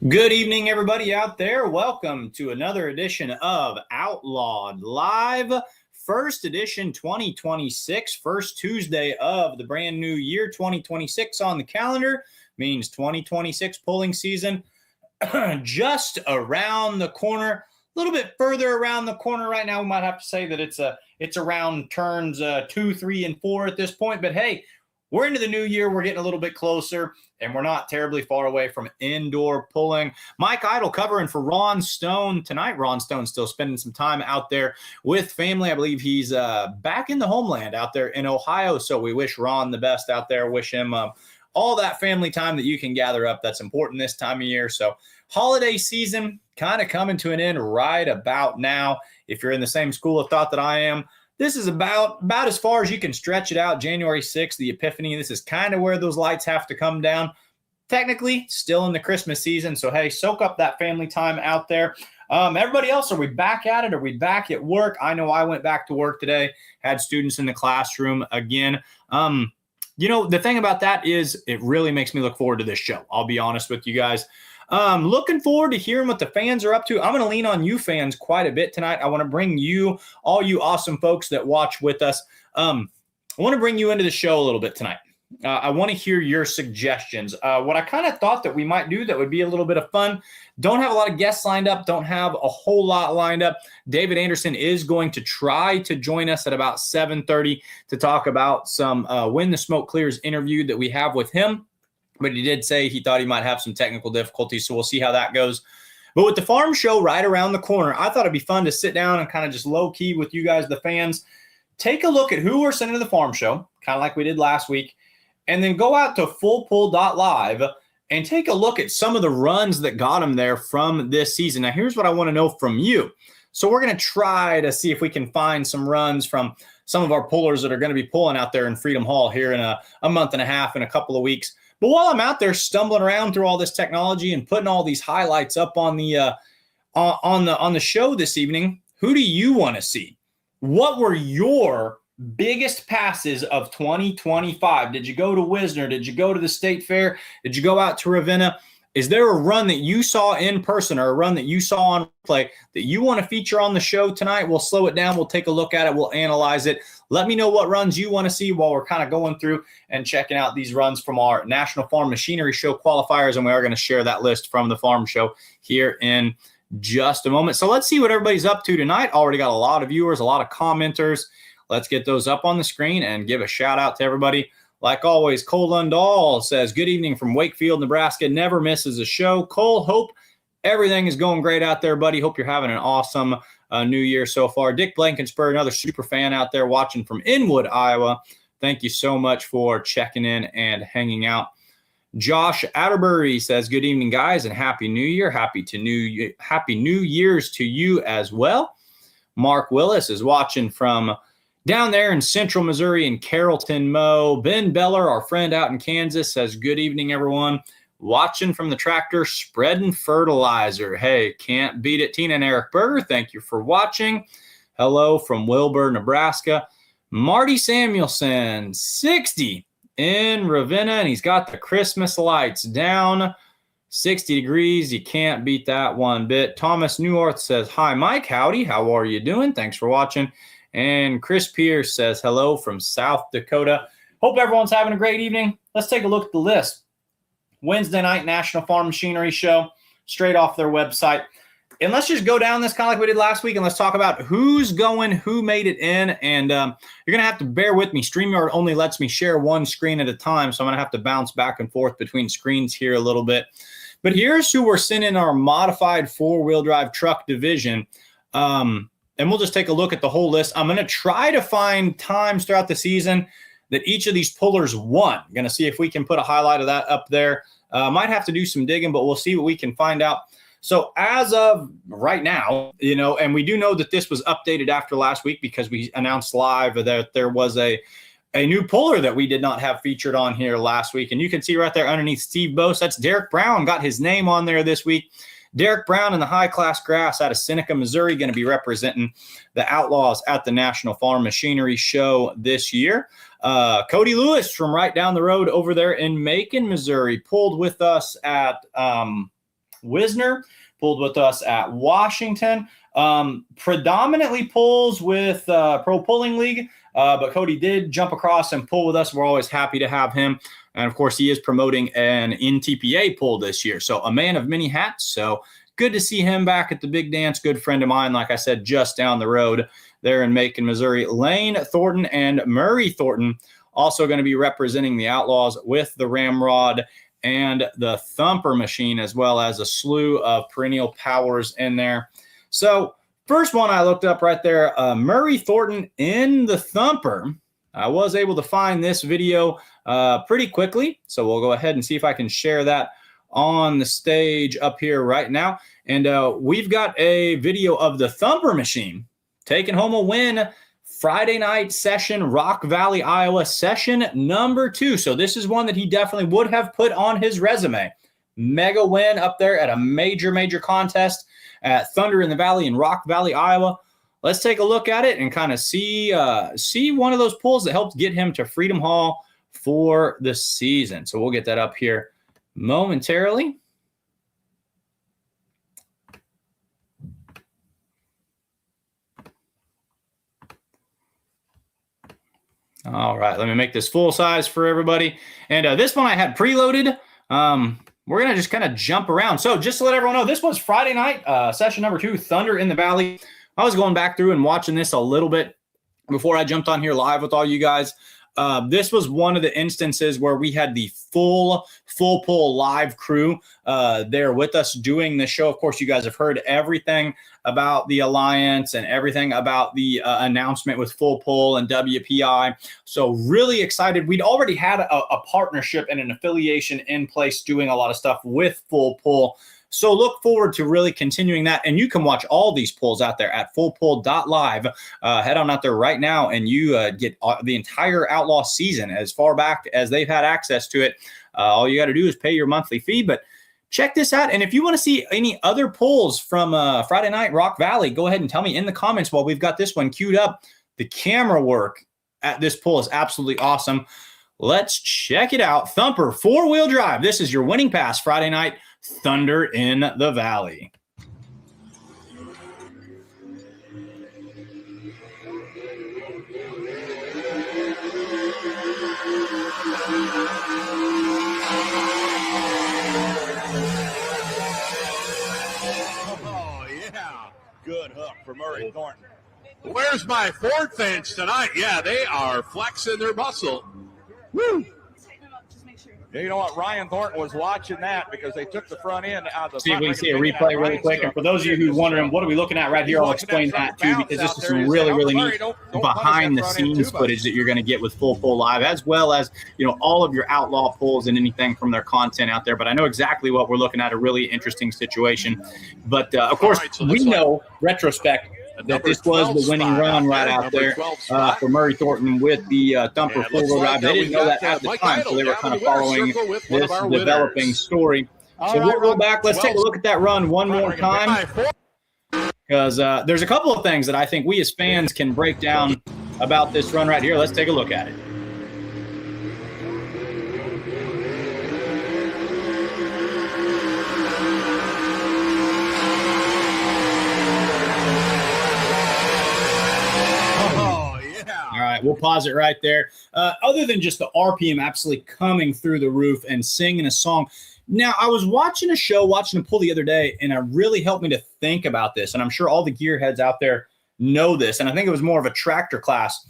Good evening, everybody out there. Welcome to another edition of Outlawed Live, first edition 2026, first Tuesday of the brand new year 2026 on the calendar. Means 2026 polling season just around the corner, a little bit further around the corner right now. We might have to say that it's around turns 2, 3, and 4 at this point. But hey, we're into the new year. We're getting a little bit closer, and we're not terribly far away from indoor polling. Mike Idle covering for Ron Stone tonight. Ron Stone still spending some time out there with family. I believe he's back in the homeland out there in Ohio. So we wish Ron the best out there. Wish him all that family time that you can gather up. That's important this time of year. So holiday season kind of coming to an end right about now. If you're in the same school of thought that I am, this is about as far as you can stretch it out. January 6th, the Epiphany. This is kind of where those lights have to come down. Technically, still in the Christmas season. So, hey, soak up that family time out there. Everybody else, are we back at it? Are we back at work? I know I went back to work today, had students in the classroom again. The thing about that is it really makes me look forward to this show. I'll be honest with you guys. Looking forward to hearing what the fans are up to. I'm going to lean on you fans quite a bit tonight. I want to bring you, all you awesome folks that watch with us. I want to bring you into the show a little bit tonight. I want to hear your suggestions. What I kind of thought that we might do that would be a little bit of fun. Don't have a lot of guests lined up. Don't have a whole lot lined up. David Anderson is going to try to join us at about 7:30 to talk about some When the Smoke Clears interview that we have with him. But he did say he thought he might have some technical difficulties, so we'll see how that goes. But with the farm show right around the corner, I thought it'd be fun to sit down and kind of just low-key with you guys, the fans, take a look at who we're sending to the farm show, kind of like we did last week, and then go out to fullpull.live and take a look at some of the runs that got them there from this season. Now, here's what I want to know from you. So we're going to try to see if we can find some runs from some of our pullers that are going to be pulling out there in Freedom Hall here in a month and a half, in a couple of weeks. But while I'm out there stumbling around through all this technology and putting all these highlights up on the show this evening, who do you want to see? What were your biggest passes of 2025? Did you go to Wisner? Did you go to the State Fair? Did you go out to Ravenna? Is there a run that you saw in person or a run that you saw on play that you want to feature on the show tonight? We'll slow it down. We'll take a look at it. We'll analyze it. Let me know what runs you want to see while we're kind of going through and checking out these runs from our National Farm Machinery Show qualifiers. And we are going to share that list from the farm show here in just a moment. So let's see what everybody's up to tonight. Already got a lot of viewers, a lot of commenters. Let's get those up on the screen and give a shout out to everybody. Like always, Cole Lundahl says, good evening from Wakefield, Nebraska. Never misses a show. Cole, hope everything is going great out there, buddy. Hope you're having an awesome new year so far. Dick Blankenspur, another super fan out there watching from Inwood, Iowa. Thank you so much for checking in and hanging out. Josh Atterbury says, good evening, guys, and Happy New Year. Happy New Year's to you as well. Mark Willis is watching from down there in central Missouri in Carrollton, Mo. Ben Beller, our friend out in Kansas, says, good evening, everyone. Watching from the tractor, spreading fertilizer. Hey, can't beat it. Tina and Eric Berger, thank you for watching. Hello from Wilbur, Nebraska. Marty Samuelson, 60 in Ravenna, and he's got the Christmas lights down. 60 degrees. You can't beat that one bit. Thomas Neworth says, hi, Mike. Howdy. How are you doing? Thanks for watching. And Chris Pierce says, hello from South Dakota. Hope everyone's having a great evening. Let's take a look at the list. Wednesday night, National Farm Machinery Show, straight off their website. And let's just go down this kind of like we did last week, and let's talk about who's going, who made it in. And you're going to have to bear with me. StreamYard only lets me share one screen at a time, so I'm going to have to bounce back and forth between screens here a little bit. But here's who we're sending our modified four-wheel drive truck division. And we'll just take a look at the whole list. I'm going to try to find times throughout the season that each of these pullers won. I'm going to see if we can put a highlight of that up there. Might have to do some digging, but we'll see what we can find out. So as of right now, and we do know that this was updated after last week because we announced live that there was a new puller that we did not have featured on here last week. And you can see right there underneath Steve Bose, that's Derek Brown, got his name on there this week. Derek Brown in the high-class grass out of Seneca, Missouri, going to be representing the Outlaws at the National Farm Machinery Show this year. Cody Lewis from right down the road over there in Macon, Missouri, pulled with us at Wisner pulled with us at Washington. Predominantly pulls with Pro Pulling League, but Cody did jump across and pull with us. We're always happy to have him. And, of course, he is promoting an NTPA pull this year. So a man of many hats. So good to see him back at the big dance. Good friend of mine, like I said, just down the road there in Macon, Missouri. Lane Thornton and Murray Thornton also going to be representing the Outlaws with the Ramrod and the Thumper machine, as well as a slew of perennial powers in there. So first one I looked up right there, Murray Thornton in the Thumper. I was able to find this video pretty quickly, so we'll go ahead and see if I can share that on the stage up here right now. And we've got a video of the Thumper machine taking home a win Friday night session, Rock Valley, Iowa, session number 2. So this is one that he definitely would have put on his resume. Mega win up there at a major contest at Thunder in the Valley in Rock Valley, Iowa. Let's take a look at it and kind of see one of those pulls that helped get him to Freedom Hall for the season. So we'll get that up here momentarily. All right, let me make this full size for everybody. And this one I had preloaded. We're going to just kind of jump around. So just to let everyone know, this was Friday night, session number 2, Thunder in the Valley. I was going back through and watching this a little bit before I jumped on here live with all you guys. This was one of the instances where we had the full pull live crew there with us doing the show. Of course, you guys have heard everything about the Alliance and everything about the announcement with Full Pull and WPI. So really excited. We'd already had a partnership and an affiliation in place doing a lot of stuff with Full Pull. So look forward to really continuing that. And you can watch all these pulls out there at fullpull.live. Head on out there right now and you get the entire Outlaw season as far back as they've had access to it. All you got to do is pay your monthly fee. But check this out. And if you want to see any other pulls from Friday night Rock Valley, go ahead and tell me in the comments while we've got this one queued up. The camera work at this pull is absolutely awesome. Let's check it out. Thumper 4-wheel drive. This is your winning pass Friday night. Thunder in the Valley. Oh, yeah. Good hook for Murray Thornton. Where's my Ford fans tonight? Yeah, they are flexing their muscle. Woo! You know what? Ryan Thornton was watching that because they took the front end out of the See if we can see a replay really quick. And for those of you who are wondering, what are we looking at right here? I'll explain that too, because this is some really neat behind the scenes footage that you're going to get with Full Pull Live, as well as, you know, all of your Outlaw pulls and anything from their content out there. But I know exactly what we're looking at, a really interesting situation. But of course, we know retrospect that this was the winning run right out there for Murray Thornton with the Thumper 4-wheel drive. They didn't know that at the time, so they were kind of following this developing story. So we'll go back. Let's take a look at that run one more time, because there's a couple of things that I think we as fans can break down about this run right here. Let's take a look at it. All right, we'll pause it right there. Other than just the RPM absolutely coming through the roof and singing a song. Now, I was watching a pull the other day, and it really helped me to think about this. And I'm sure all the gearheads out there know this. And I think it was more of a tractor class.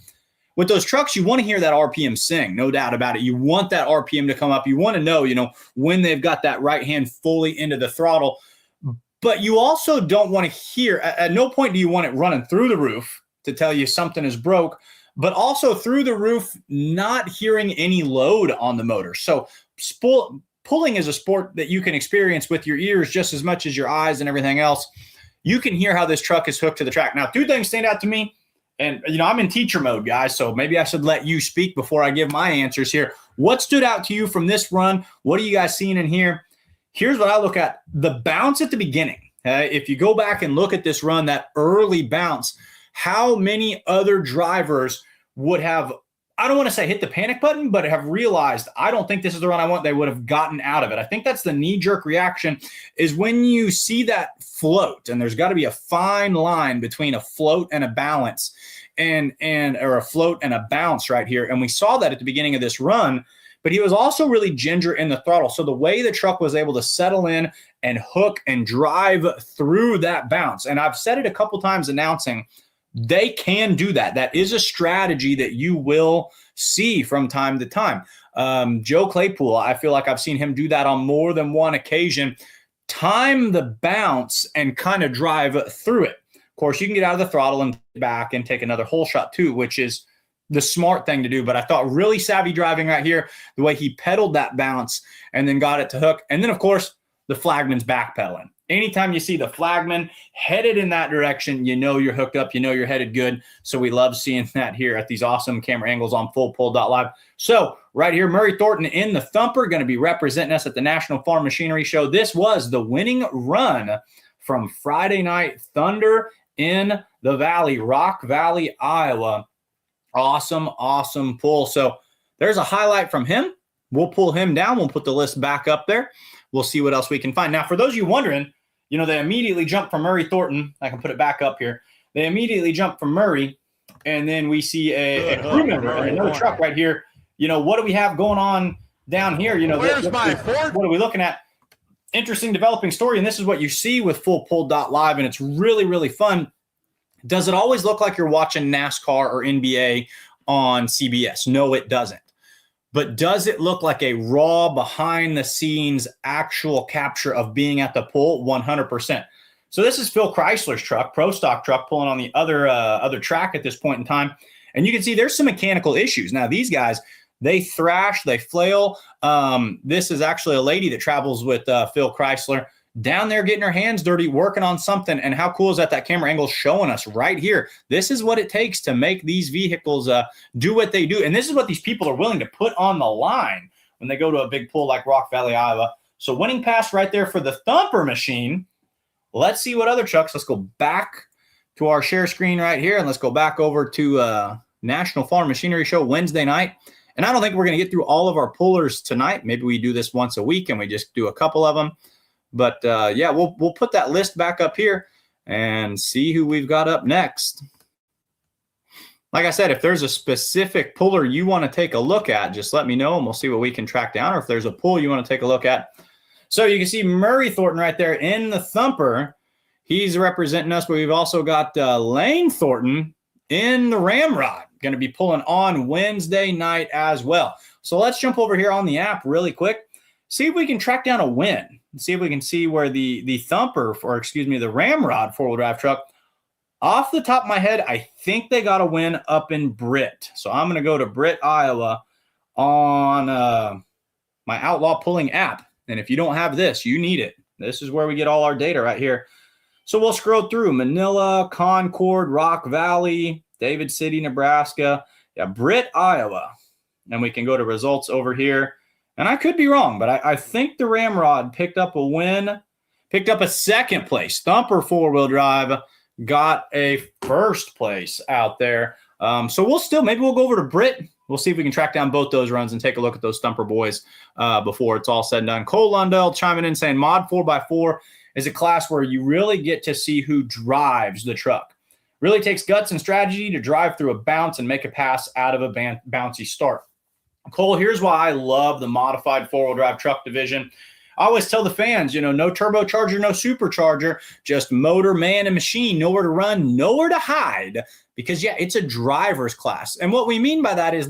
With those trucks, you want to hear that RPM sing, no doubt about it. You want that RPM to come up. You want to know, when they've got that right hand fully into the throttle. But you also don't want to hear, at no point do you want it running through the roof to tell you something is broke, but also through the roof, not hearing any load on the motor. So pulling is a sport that you can experience with your ears just as much as your eyes and everything else. You can hear how this truck is hooked to the track. Now, two things stand out to me. And, I'm in teacher mode, guys, so maybe I should let you speak before I give my answers here. What stood out to you from this run? What are you guys seeing in here? Here's what I look at. The bounce at the beginning. If you go back and look at this run, that early bounce, how many other drivers would have, I don't want to say hit the panic button, but have realized I don't think this is the run I want, they would have gotten out of it. I think that's the knee-jerk reaction, is when you see that float, and there's got to be a fine line between a float and a balance, or a float and a bounce right here. And we saw that at the beginning of this run, but he was also really ginger in the throttle. So the way the truck was able to settle in and hook and drive through that bounce, and I've said it a couple times announcing, they can do that. That is a strategy that you will see from time to time. Joe Claypool, I feel like I've seen him do that on more than one occasion. Time the bounce and kind of drive through it. Of course, you can get out of the throttle and back and take another hole shot too, which is the smart thing to do. But I thought really savvy driving right here, the way he pedaled that bounce and then got it to hook. And then, of course, the flagman's backpedaling. Anytime you see the flagman headed in that direction, you know you're hooked up, you know you're headed good. So we love seeing that here at these awesome camera angles on fullpull.live. So right here, Murray Thornton in the thumper, going to be representing us at the National Farm Machinery Show. This was the winning run from Friday Night Thunder in the Valley, Rock Valley, Iowa. Awesome, awesome pull. So there's a highlight from him. We'll pull him down. We'll put the list back up there. We'll see what else we can find. Now, for those of you wondering, you know, they immediately jump from Murray Thornton. I can put it back up here. They immediately jump from Murray, and then we see a crew member and another truck right here. You know, what do we have going on down here? You know, where's my Ford? What are we looking at? Interesting developing story, and this is what you see with fullpull.live, and it's really, really fun. Does it always look like you're watching NASCAR or NBA on CBS? No, it doesn't. But does it look like a raw, behind-the-scenes actual capture of being at the pull? 100%. So this is Phil Chrysler's truck, Pro Stock truck, pulling on the other track at this point in time. And you can see there's some mechanical issues. Now, these guys, they thrash, they flail. This is actually a lady that travels with Phil Chrysler down there getting her hands dirty, working on something. And how cool is that? That camera angle showing us right here. This is what it takes to make these vehicles do what they do. And this is what these people are willing to put on the line when they go to a big pull like Rock Valley, Iowa. So winning pass right there for the thumper machine. Let's see what other trucks. Let's go back to our share screen right here. And let's go back over to National Farm Machinery Show Wednesday night. And I don't think we're going to get through all of our pullers tonight. Maybe we do this once a week and we just do a couple of them. But, yeah, we'll put that list back up here and see who we've got up next. Like I said, if there's a specific puller you want to take a look at, just let me know and we'll see what we can track down. Or if there's a pull you want to take a look at. So you can see Murray Thornton right there in the thumper. He's representing us, but we've also got Lane Thornton in the ramrod. Going to be pulling on Wednesday night as well. So let's jump over here on the app really quick. See if we can track down a win. See if we can see where the thumper, or excuse me, the ramrod four-wheel drive truck, off the top of my head, I think they got a win up in Britt. So I'm going to go to Britt, Iowa on my Outlaw Pulling app. And if you don't have this, you need it. This is where we get all our data right here. So we'll scroll through Manila, Concord, Rock Valley, David City, Nebraska, Britt, Iowa. And we can go to results over here. And I could be wrong, but I think the Ramrod picked up a win, picked up a second place. Thumper four-wheel drive got a first place out there. So maybe we'll go over to Britt. We'll see if we can track down both those runs and take a look at those Thumper boys before it's all said and done. Cole Lundell chiming in saying Mod 4x4 is a class where you really get to see who drives the truck. Really takes guts and strategy to drive through a bounce and make a pass out of a bouncy start. Cole, here's why I love the modified four-wheel drive truck division. I always tell the fans, no turbocharger, no supercharger, just motor, man, and machine, nowhere to run, nowhere to hide, because, it's a driver's class. And what we mean by that is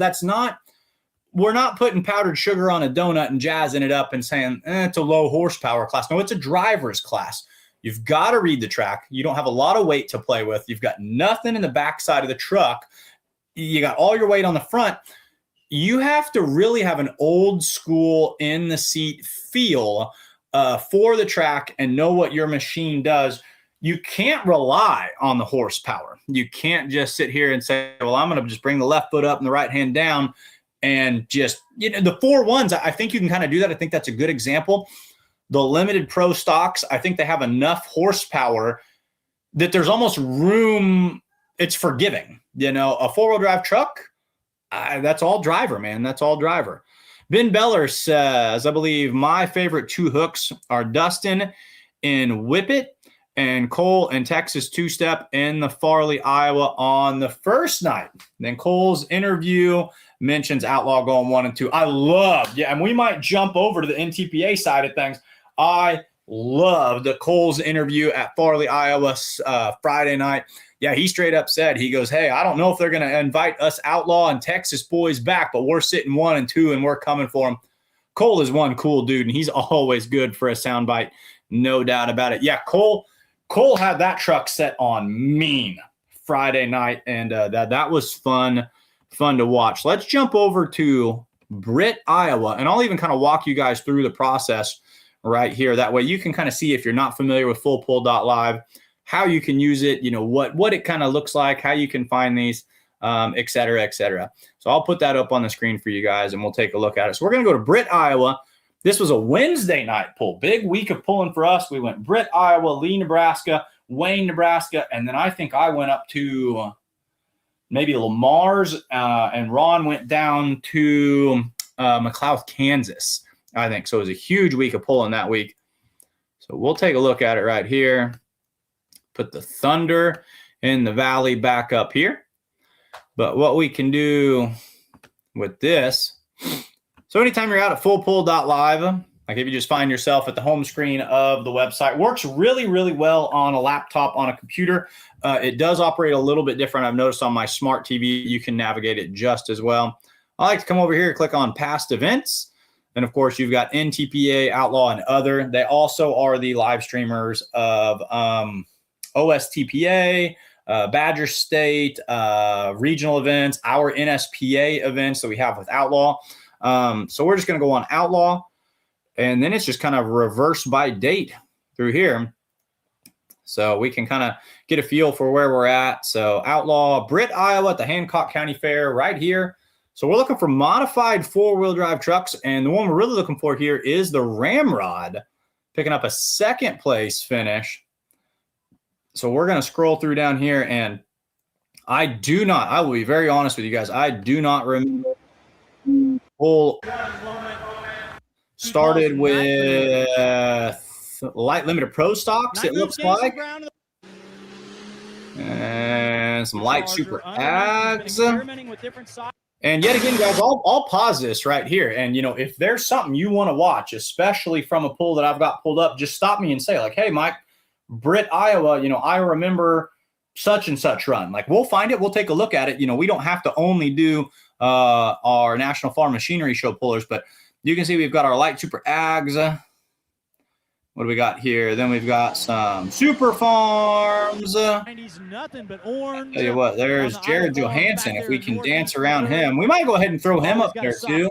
we're not putting powdered sugar on a donut and jazzing it up and saying, it's a low horsepower class. No, it's a driver's class. You've got to read the track. You don't have a lot of weight to play with. You've got nothing in the backside of the truck. You got all your weight on the front. You have to really have an old school in the seat feel for the track and know what your machine does. You can't rely on the horsepower. You can't just sit here and say, well, I'm going to just bring the left foot up and the right hand down and just, the 4-1s, I think you can kind of do that. I think that's a good example. The limited pro stocks, I think they have enough horsepower that there's almost room. It's forgiving. A four-wheel drive truck, That's all driver, man. That's all driver. Ben Beller says, I believe my favorite 2 hooks are Dustin in Whippet and Cole in Texas two-step in the Farley, Iowa on the first night. Then Cole's interview mentions Outlaw going 1 and 2. I love, and we might jump over to the NTPA side of things. I loved Cole's interview at Farley, Iowa Friday night. Yeah, he straight up said, he goes, hey, I don't know if they're going to invite us Outlaw and Texas boys back, but we're sitting 1 and 2 and we're coming for them. Cole is one cool dude, and he's always good for a soundbite, no doubt about it. Yeah, Cole had that truck set on mean Friday night, and that was fun to watch. Let's jump over to Britt, Iowa, and I'll even kind of walk you guys through the process right here. That way you can kind of see, if you're not familiar with fullpull.live, how you can use it, what it kind of looks like, how you can find these, et cetera, et cetera. So I'll put that up on the screen for you guys, and we'll take a look at it. So we're going to go to Britt, Iowa. This was a Wednesday night pull. Big week of pulling for us. We went Britt, Iowa, Lee, Nebraska, Wayne, Nebraska, and then I think I went up to maybe Lamar's, and Ron went down to McLouth, Kansas, I think. So it was a huge week of pulling that week. So we'll take a look at it right here. Put the Thunder in the Valley back up here. But what we can do with this, so anytime you're out at fullpull.live, like if you just find yourself at the home screen of the website, works really, really well on a laptop, on a computer. It does operate a little bit different. I've noticed on my smart TV, you can navigate it just as well. I like to come over here, click on past events. And of course, you've got NTPA, Outlaw, and other. They also are the live streamers of OSTPA, Badger State, regional events, our NSPA events that we have with Outlaw. So we're just going to go on Outlaw, and then it's just kind of reverse by date through here. So we can kind of get a feel for where we're at. So Outlaw, Britt, Iowa at the Hancock County Fair right here. So we're looking for modified 4-wheel drive trucks, and the one we're really looking for here is the Ramrod, picking up a 2nd place finish. So we're going to scroll through down here, and I will be very honest with you guys, I do not remember full. Started with light limited pro stocks, it looks like. And some light super ags. And yet again, guys, I'll pause this right here. And, if there's something you want to watch, especially from a pull that I've got pulled up, just stop me and say, like, hey, Mike, Britt, Iowa, I remember such and such run. Like, we'll find it. We'll take a look at it. We don't have to only do our National Farm Machinery Show pullers, but you can see we've got our light super ags. What do we got here? Then we've got some super farms. Nothing but orange. Tell you what, there's Jared Johansson. If we can dance around him, we might go ahead and throw him up there too.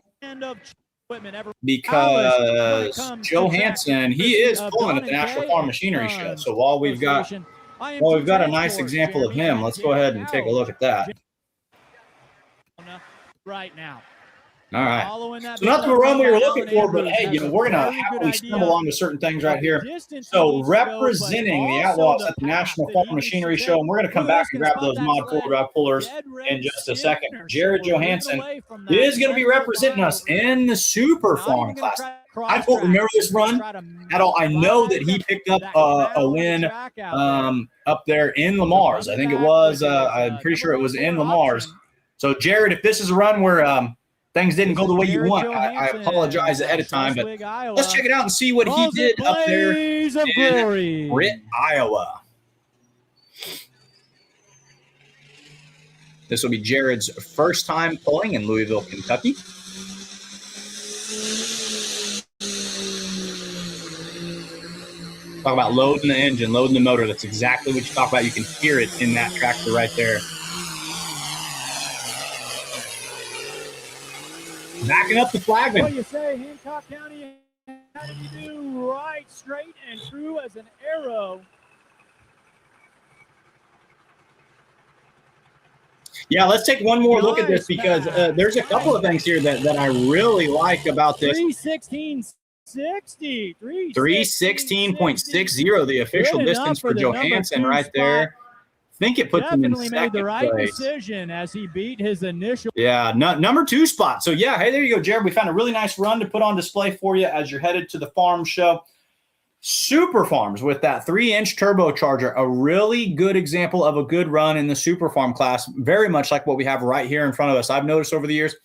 Because Johansson, he is pulling at the National Farm Machinery Show. So while we've got a nice example of him, let's go ahead and take a look at that. Right now. All right. So not the run we were looking for, but hey, we're going to happily stumble onto certain things right here. So representing the Outlaws at the National Farm Machinery Show, and we're going to come back and grab those mod 4-drive pullers in just a second. Jared Johansson is going to be representing us in the Super Farm class. I don't remember this run at all. I know that he picked up a win up there in Lamar's. I think it was, I'm pretty sure it was in Lamar's. So Jared, if this is a run where things didn't go the way you want, I apologize ahead of time, but let's check it out and see what he did up there in Britt, Iowa. This will be Jared's first time pulling in Louisville, Kentucky. Talk about loading the engine, loading the motor. That's exactly what you talk about. You can hear it in that tractor right there. Backing up the flagman. What do you say, Hancock County? How did you do? Right, straight, and true as an arrow. Yeah, let's take one more look at this because there's a couple of things here that I really like about this. 3:16.60. 3:16.60, the official distance for Johansson right there. think it puts him in Definitely made the second right place. decision as he beat his initial. Yeah, number 2 spot. So, yeah, hey, there you go, Jared. We found a really nice run to put on display for you as you're headed to the farm show. Super Farms with that 3-inch turbocharger, a really good example of a good run in the Super Farm class, very much like what we have right here in front of us. I've noticed over the years,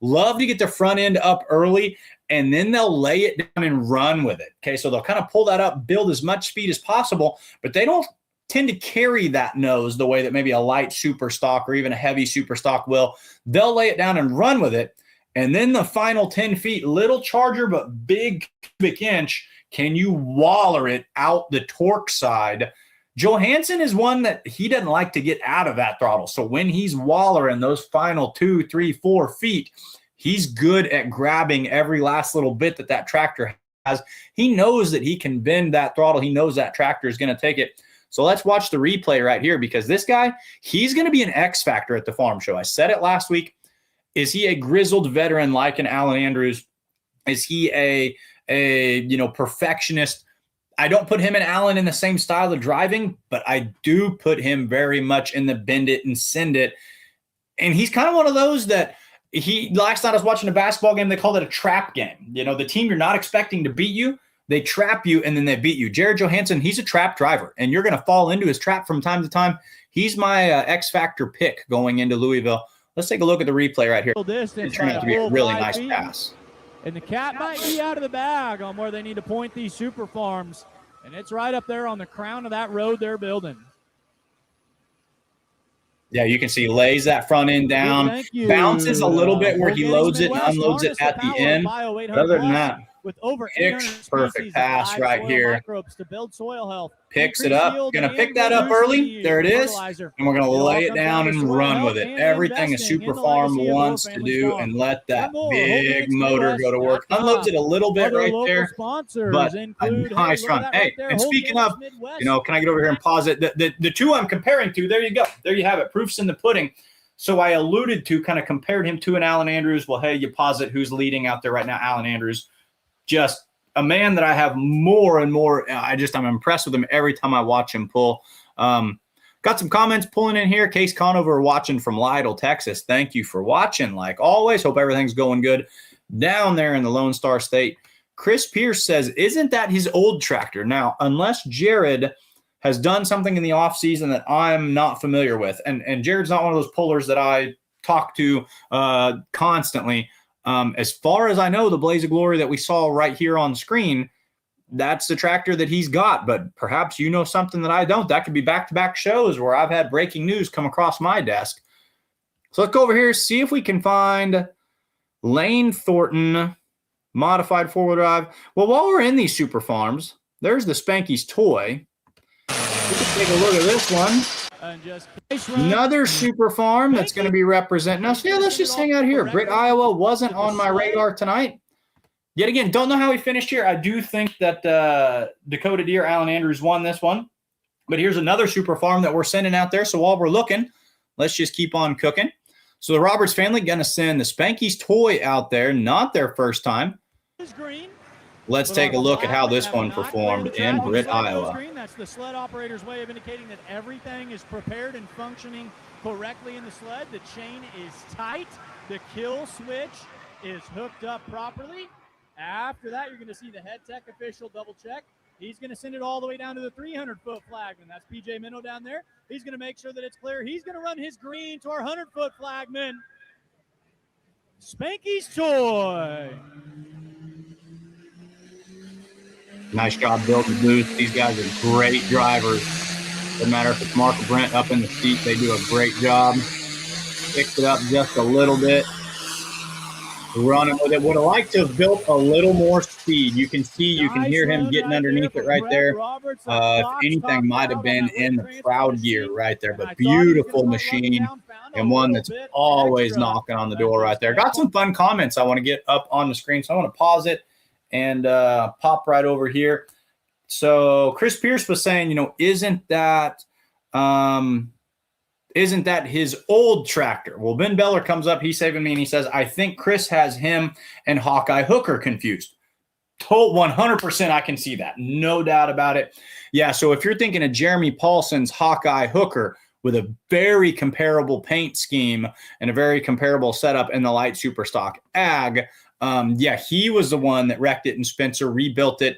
love to get the front end up early, and then they'll lay it down and run with it. Okay, so they'll kind of pull that up, build as much speed as possible, but they don't tend to carry that nose the way that maybe a light super stock or even a heavy super stock will. They'll lay it down and run with it, and then the final 10 feet, little charger but big cubic inch, can you waller it out the torque side? Johansson is one that he doesn't like to get out of that throttle. So when he's wallering those final 2, 3, 4 feet, he's good at grabbing every last little bit that tractor has. He knows that he can bend that throttle. He knows that tractor is going to take it. So let's watch the replay right here, because this guy, he's going to be an X factor at the farm show. I said it last week. Is he a grizzled veteran like an Alan Andrews? Is he a perfectionist? I don't put him and Allen in the same style of driving, but I do put him very much in the bend it and send it. And he's kind of one of those that last night I was watching a basketball game. They called it a trap game. The team you're not expecting to beat you, they trap you and then they beat you. Jared Johansson, he's a trap driver, and you're going to fall into his trap from time to time. He's my X Factor pick going into Louisville. Let's take a look at the replay right here. It turned out to be a really nice pass. And the cat might be out of the bag on where they need to point these super farms. And it's right up there on the crown of that road they're building. Yeah, you can see lays that front end down, bounces a little bit where he loads it and unloads it at the end. But other than that, with over perfect pass right here. To build soil health. Picks it up. Going to pick that up early. There it is. And we're going to lay it down and run with it. Everything a super farm wants to do, and let that big motor go to work. Unloads it a little bit right there, but a nice run. Hey, and speaking of, can I get over here and pause it? The two I'm comparing to, there you go. There you have it. Proof's in the pudding. So I alluded to, kind of compared him to an Alan Andrews. Well, hey, you posit who's leading out there right now, Alan Andrews. Just a man that I have more and more. I'm impressed with him every time I watch him pull. Got some comments pulling in here. Case Conover watching from Lytle, Texas. Thank you for watching. Like always, hope everything's going good down there in the Lone Star State. Chris Pierce says, isn't that his old tractor? Now, unless Jared has done something in the offseason that I'm not familiar with, and Jared's not one of those pullers that I talk to constantly. As far as I know, the Blaze of Glory that we saw right here on screen, that's the tractor that he's got. But perhaps you know something that I don't. That could be back-to-back shows where I've had breaking news come across my desk. So let's go over here, see if we can find Lane Thornton modified four-wheel drive. Well, while we're in these super farms, there's the Spanky's toy. We can take a look at this one. Another super farm that's going to be representing us. Yeah, let's just hang out here. Britt, Iowa wasn't on my radar tonight. Yet again, don't know how he finished here. I do think that Dakota Deer, Alan Andrews won this one. But here's another super farm that we're sending out there. So while we're looking, let's just keep on cooking. So the Roberts family going to send the Spanky's toy out there. Not their first time. Let's take a look at how this one performed in Britt, Iowa. That's the sled operator's way of indicating that everything is prepared and functioning correctly in the sled. The chain is tight. The kill switch is hooked up properly. After that, you're going to see the head tech official double check. He's going to send it all the way down to the 300-foot flagman. That's PJ Minnow down there. He's going to make sure that it's clear. He's going to run his green to our 100-foot flagman. Spanky's toy. Nice job building the booth. These guys are great drivers. Doesn't matter if it's Mark or Brent up in the seat. They do a great job. Picked it up just a little bit. Running with it. Would have liked to have built a little more speed. You can see, you can hear him getting underneath it right there. If anything, might have been in the crowd gear right there. But beautiful machine, and one that's always knocking on the door right there. Got some fun comments I want to get up on the screen, so I want to pause it and pop right over here. So Chris Pierce was saying, isn't that his old tractor? Well, Ben Beller comes up, he's saving me, and he says, I think Chris has him and Hawkeye Hooker confused. 100% I can see that. No doubt about it. Yeah, so if you're thinking of Jeremy Paulson's Hawkeye Hooker, with a very comparable paint scheme and a very comparable setup in the light super stock ag. He was the one that wrecked it, and Spencer rebuilt it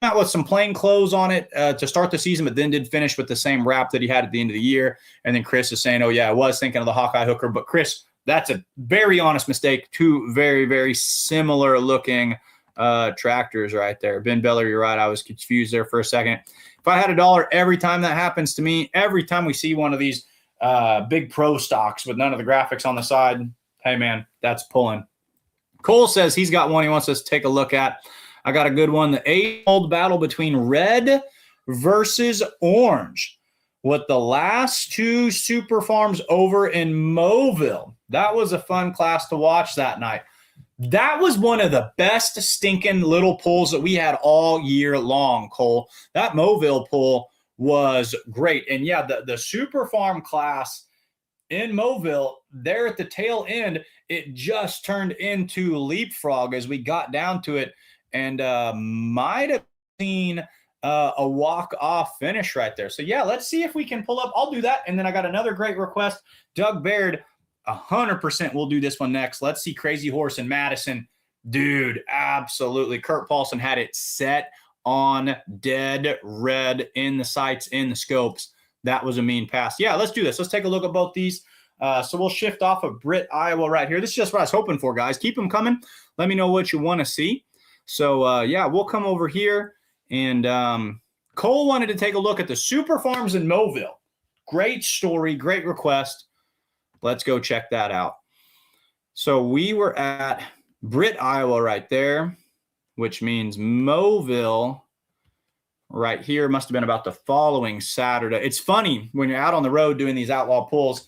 out with some plain clothes on it to start the season, but then did finish with the same wrap that he had at the end of the year. And then Chris is saying, oh yeah, I was thinking of the Hawkeye hooker, but Chris, that's a very honest mistake. Two very, very similar looking tractors right there. Ben Beller, you're right. I was confused there for a second. If I had $1 every time that happens to me, every time we see one of these big pro stocks with none of the graphics on the side, hey man, that's pulling. Cole says he's got one he wants us to take a look at. I got a good one. The age-old battle between red versus orange with the last two super farms over in Mobile. That was a fun class to watch that night. That was one of the best stinking little pulls that we had all year long, Cole. That Mobile pull was great. And yeah, the super farm class in Mobile, there at the tail end, it just turned into leapfrog as we got down to it. And might have seen a walk-off finish right there. So, yeah, let's see if we can pull up. I'll do that. And then I got another great request. Doug Baird, 100% we'll do this one next. Let's see Crazy Horse and Madison. Dude, absolutely. Kurt Paulson had it set on dead red in the sights, in the scopes. That was a mean pass. Yeah, let's do this. Let's take a look at both these. So we'll shift off of Britt, Iowa right here. This is just what I was hoping for, guys. Keep them coming. Let me know what you want to see. So, we'll come over here. And Cole wanted to take a look at the super farms in Mobile. Great story, great request. Let's go check that out. So we were at Britt, Iowa right there, which means Mobile right here must have been about the following Saturday. It's funny when you're out on the road doing these outlaw pulls,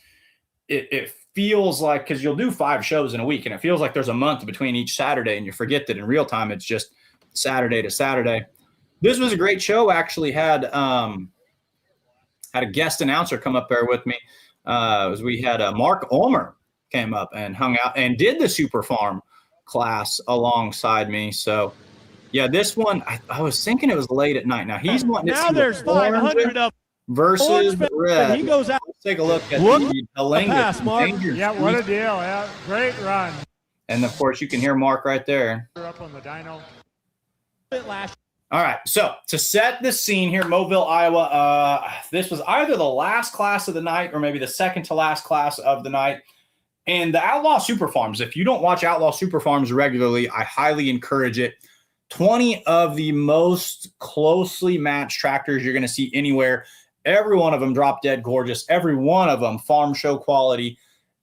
it feels like, because you'll do 5 shows in a week, and it feels like there's a month between each Saturday, and you forget that in real time it's just Saturday to Saturday. This was a great show. Actually had a guest announcer come up there with me. We had Mark Ulmer came up and hung out and did the Super Farm class alongside me. So, yeah, this one, I was thinking it was late at night. Now he's wanting to see there's 500 of versus red. He goes out. Let's take a look at the Mark. Yeah, what a deal. Yeah, great run. And, of course, you can hear Mark right there. Up on the dyno. All right, so to set the scene here, Mobile, Iowa, this was either the last class of the night or maybe the second to last class of the night. And the Outlaw Super Farms, if you don't watch Outlaw Super Farms regularly, I highly encourage it. 20 of the most closely matched tractors you're going to see anywhere. Every one of them drop dead gorgeous. Every one of them farm show quality.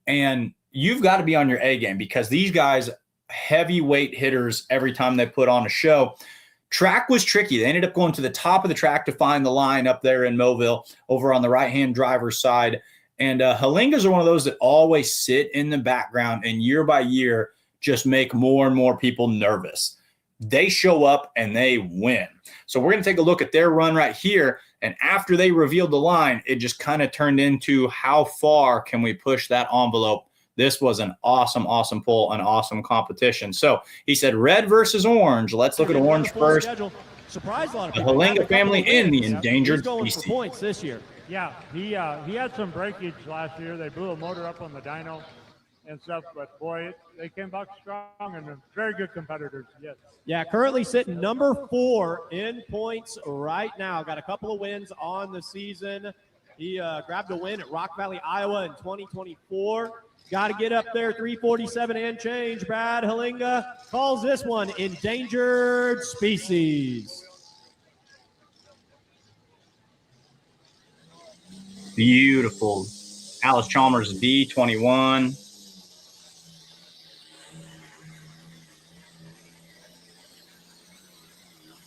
And you've got to be on your A game because these guys, heavyweight hitters every time they put on a show. Track was tricky. They ended up going to the top of the track to find the line up there in Mobile over on the right-hand driver's side. And Halingas are one of those that always sit in the background and year by year just make more and more people nervous. They show up and they win. So we're going to take a look at their run right here. And after they revealed the line, it just kind of turned into how far can we push that envelope. This was an awesome, awesome pull, an awesome competition. So he said red versus orange. Let's look at orange first. Surprised a lot of the people. Halinga family in the endangered species. species. Points this year. Yeah, he had some breakage last year. They blew a motor up on the dyno and stuff, but boy, they came back strong and they're very good competitors. Yes. Yeah, currently sitting number 4 in points right now. Got a couple of wins on the season. He grabbed a win at Rock Valley, Iowa in 2024. Got to get up there, 347 and change. Brad Halinga calls this one endangered species. Beautiful. Alice Chalmers D21.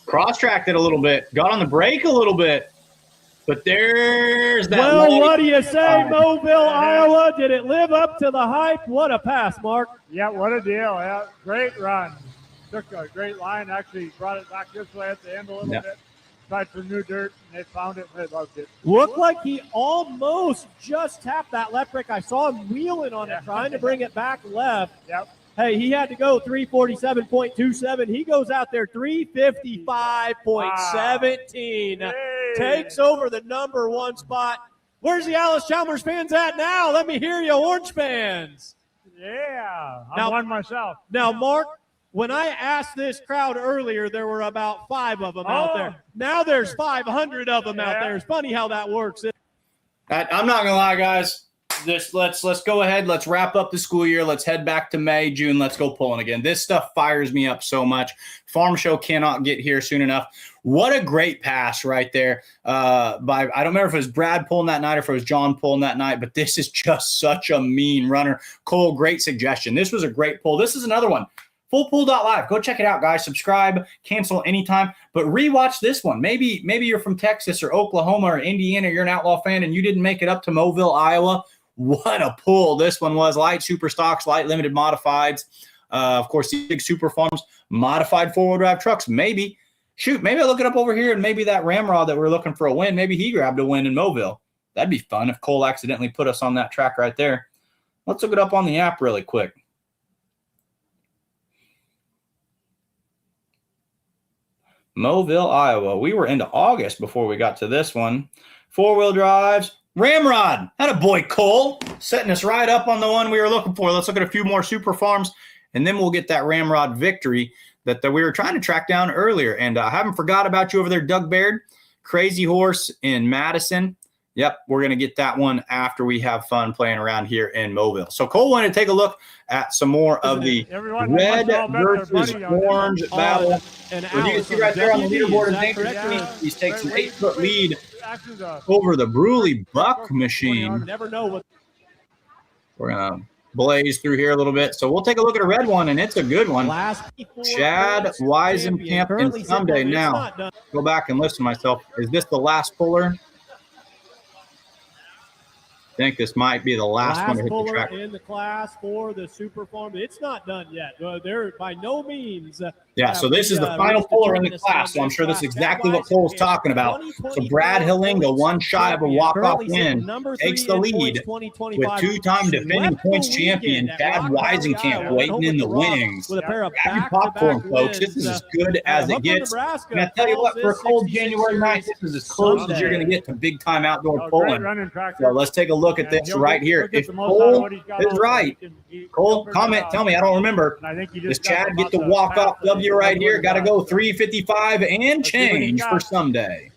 Cross-tracked it a little bit. Got on the brake a little bit. But there's that. Well, what do you say, Mobile, Iowa? Did it live up to the hype? What a pass, Mark. Yeah, what a deal. Yeah, great run. Took a great line. Actually brought it back this way at the end a little bit. Tried for new dirt, and they found it, and they loved it. Looked like he almost just tapped that left brake. I saw him wheeling on it, trying to bring it back left. Yep. Hey, he had to go 347.27. He goes out there 355.17. Wow. Takes over the number 1 spot. Where's the Alice Chalmers fans at now? Let me hear you, Orange fans. Yeah, I'm Now- one myself. Now, Mark, when I asked this crowd earlier, there were about 5 of them out there. Now there's 500 of them out there. It's funny how that works. I'm not gonna lie, guys. Let's go ahead. Let's wrap up the school year. Let's head back to May, June. Let's go pulling again. This stuff fires me up so much. Farm Show cannot get here soon enough. What a great pass right there. I don't remember if it was Brad pulling that night or if it was John pulling that night, but this is just such a mean runner. Cole, great suggestion. This was a great pull. This is another one. Fullpool.live. Go check it out, guys. Subscribe, cancel anytime, but rewatch this one. Maybe you're from Texas or Oklahoma or Indiana. You're an Outlaw fan and you didn't make it up to Mobile, Iowa. What a pull this one was. Light super stocks, light limited modifieds. Of course, the big super farms, modified four-wheel drive trucks. Maybe I look it up over here and maybe that Ramrod that we're looking for a win, maybe he grabbed a win in Mobile. That'd be fun if Cole accidentally put us on that track right there. Let's look it up on the app really quick. Mobile, Iowa. We were into August before we got to this one. Four-wheel drives. Ramrod. Atta boy, Cole. Setting us right up on the one we were looking for. Let's look at a few more super farms, and then we'll get that Ramrod victory that we were trying to track down earlier. And I haven't forgot about you over there, Doug Baird. Crazy Horse in Madison. Yep, we're going to get that one after we have fun playing around here in Mobile. So Cole wanted to take a look at some more of the red versus orange battle. And you can see right there on the leaderboard, he's taking an 8-foot lead over the Bruley Buck machine. We're going to blaze through here a little bit. So we'll take a look at a red one, and it's a good one. Chad Weisenkamp and Someday. Now, go back and listen to myself. Is this the last puller? I think this might be the last one to hit the track. In the class for the super farm. It's not done yet. They're by no means. Yeah, so this is the final puller in the class. So I'm sure this is exactly what Cole's talking about. So Brad Hillinga, one shy of a walk-off win, takes the lead with two-time defending points champion Chad Weisenkamp waiting in the wings. Grab your popcorn, folks. This is as good as it gets. And I tell you what, for a cold January night, this is as close as you're going to get to big-time outdoor pulling. So let's take a look at this right here. If Cole is right, Cole, comment, tell me, I don't remember. Does Chad get the walk-off W right here? Got to go 355 and change for Someday.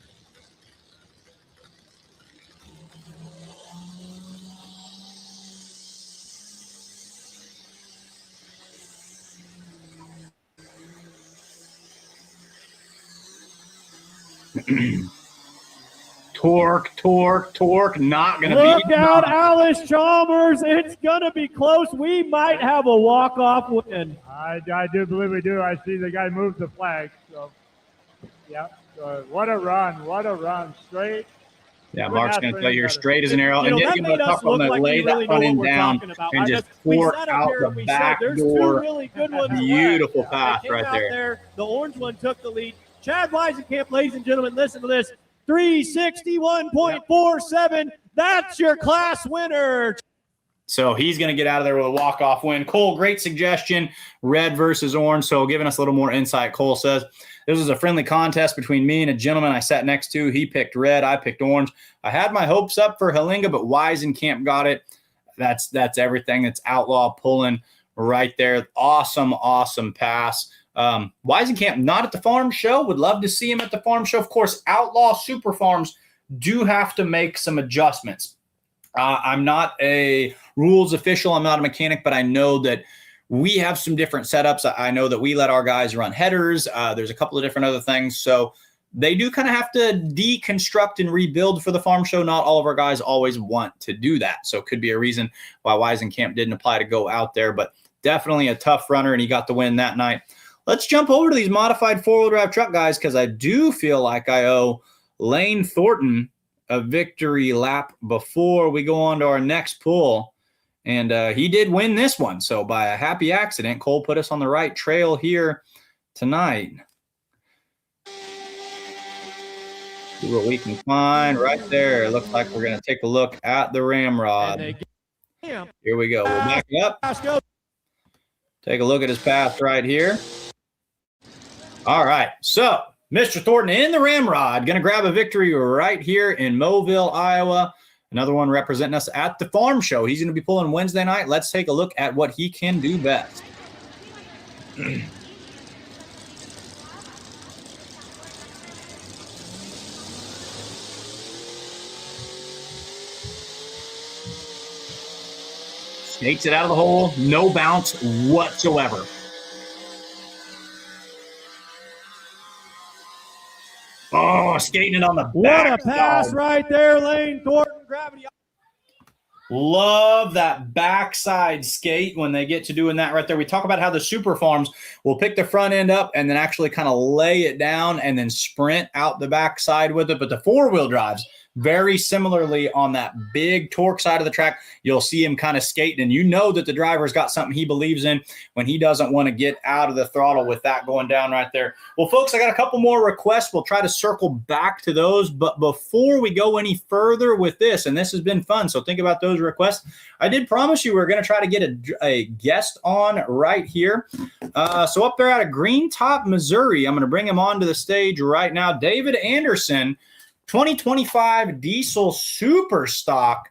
Torque, not going to be. Look out, Alice Chalmers. It's going to be close. We might have a walk-off win. I do believe we do. I see the guy move the flag. So, yeah. So what a run. Straight. Yeah, Mark's going to tell you you're straight as an arrow. And yet, you're tough on that, lay that front end down and just torque out the back door. Beautiful path right there. The orange one took the lead. Chad Weisenkamp, ladies and gentlemen, listen to this. 361.47. That's your class winner. So he's going to get out of there with a walk-off win. Cole, great suggestion. Red versus orange. So giving us a little more insight, Cole says. This was a friendly contest between me and a gentleman I sat next to. He picked red. I picked orange. I had my hopes up for Hillinga, but Weisenkamp got it. That's everything. That's outlaw pulling right there. Awesome pass. Weisenkamp not at the farm show. Would love to see him at the farm show. Of course, outlaw super farms do have to make some adjustments. I'm not a rules official. I'm not a mechanic, but I know that we have some different setups. I know that we let our guys run headers. There's a couple of different other things. So they do kind of have to deconstruct and rebuild for the farm show. Not all of our guys always want to do that. So it could be a reason why Weisenkamp didn't apply to go out there, but definitely a tough runner, and he got the win that night. Let's jump over to these modified four-wheel drive truck guys, because I do feel like I owe Lane Thornton a victory lap before we go on to our next pull. And he did win this one. So by a happy accident, Cole put us on the right trail here tonight. See what we can find right there. It looks like we're going to take a look at the Ramrod. Here we go. We'll back it up. Take a look at his path right here. All right, so Mr. Thornton in the Ramrod, going to grab a victory right here in Mobile, Iowa. Another one representing us at the farm show. He's going to be pulling Wednesday night. Let's take a look at what he can do best. Takes it out of the hole, no bounce whatsoever. Oh, skating it on the back. What a pass right there, Lane Thornton. Gravity. Love that backside skate when they get to doing that right there. We talk about how the super farms will pick the front end up and then actually kind of lay it down and then sprint out the backside with it. But the four-wheel drives, very similarly on that big torque side of the track, you'll see him kind of skating, and you know that the driver's got something he believes in when he doesn't want to get out of the throttle with that going down right there. Well, folks, I got a couple more requests. We'll try to circle back to those, but before we go any further with this, and this has been fun, so think about those requests. I did promise you we're going to try to get a guest on right here. So up there out of Green Top, Missouri, I'm going to bring him onto the stage right now. David Anderson, 2025 Diesel Super Stock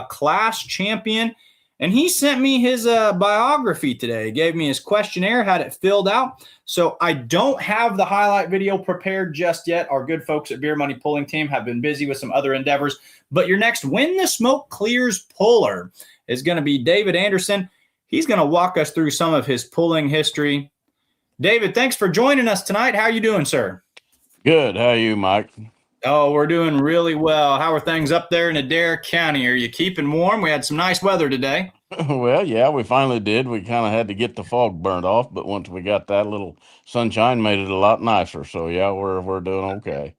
class champion. And he sent me his biography today. He gave me his questionnaire, had it filled out. So I don't have the highlight video prepared just yet. Our good folks at Beer Money Pulling Team have been busy with some other endeavors. But your next When the Smoke Clears puller is going to be David Anderson. He's going to walk us through some of his pulling history. David, thanks for joining us tonight. How are you doing, sir? Good. How are you, Mike? Oh, we're doing really well. How are things up there in Adair County? Are you keeping warm? We had some nice weather today. Well, yeah, we finally did. We kind of had to get the fog burnt off, but once we got that little sunshine, made it a lot nicer. So, yeah, we're doing okay.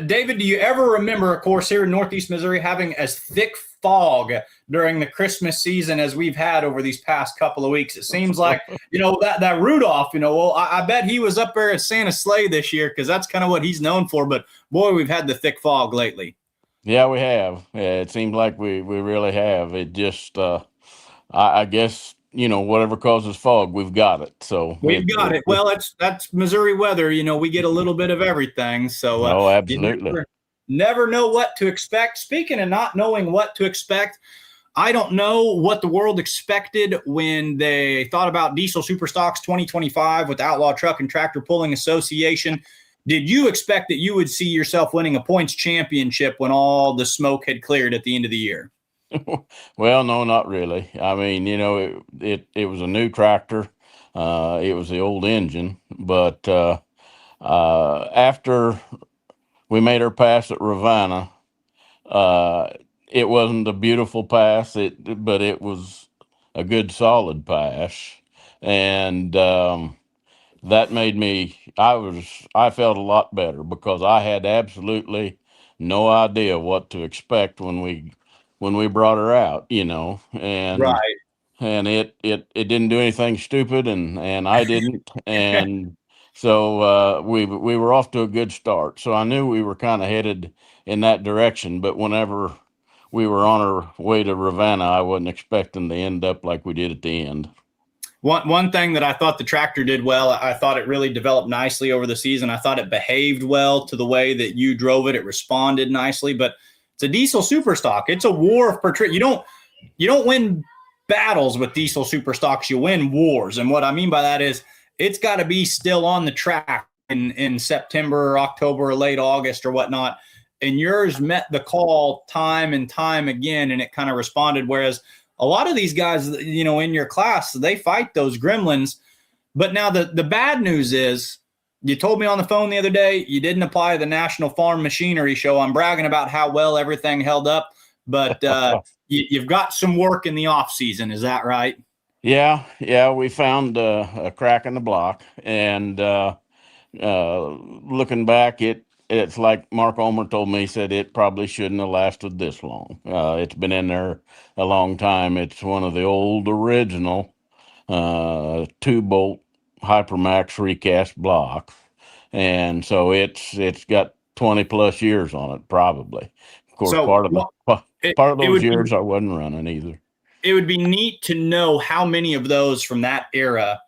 David, do you ever remember, of course, here in Northeast Missouri, having as thick fog during the Christmas season as we've had over these past couple of weeks? It seems like, that Rudolph, well, I bet he was up there at Santa's sleigh this year because that's kind of what he's known for. But, boy, we've had the thick fog lately. Yeah, we have. Yeah, it seems like we really have. It just, I guess, whatever causes fog, we've got it. So we've got it. Well, that's Missouri weather. We get a little bit of everything. So oh, absolutely. You never know what to expect. Speaking of not knowing what to expect, I don't know what the world expected when they thought about Diesel Superstocks 2025 with the Outlawed Truck and Tractor Pulling Association. Did you expect that you would see yourself winning a points championship when all the smoke had cleared at the end of the year? Well, no, not really. I mean, it was a new tractor. It was the old engine, but after we made our pass at Ravenna, it wasn't a beautiful pass, but it was a good, solid pass, and that made me. I felt a lot better because I had absolutely no idea what to expect when we brought her out, and right. And it didn't do anything stupid, and I didn't, and so we were off to a good start. So I knew we were kind of headed in that direction. But whenever we were on our way to Ravenna, I wasn't expecting to end up like we did at the end. One thing that I thought the tractor did well, I thought it really developed nicely over the season. I thought it behaved well to the way that you drove it. It responded nicely, but it's a Diesel Superstock. It's a war of you don't win battles with Diesel Superstocks. You win wars. And what I mean by that is it's got to be still on the track in September or October or late August or whatnot. And yours met the call time and time again, and it kind of responded. Whereas a lot of these guys, in your class, they fight those gremlins. But now the bad news is, you told me on the phone the other day, you didn't apply to the National Farm Machinery Show. I'm bragging about how well everything held up, but you've got some work in the off season. Is that right? Yeah. We found a crack in the block, and looking back, it's like Mark Ulmer told me. He said it probably shouldn't have lasted this long. It's been in there a long time. It's one of the old original 2-bolt Hypermax recast blocks, and so it's got 20 plus years on it probably. Of course, so, part of those years I wasn't running either. It would be neat to know how many of those from that era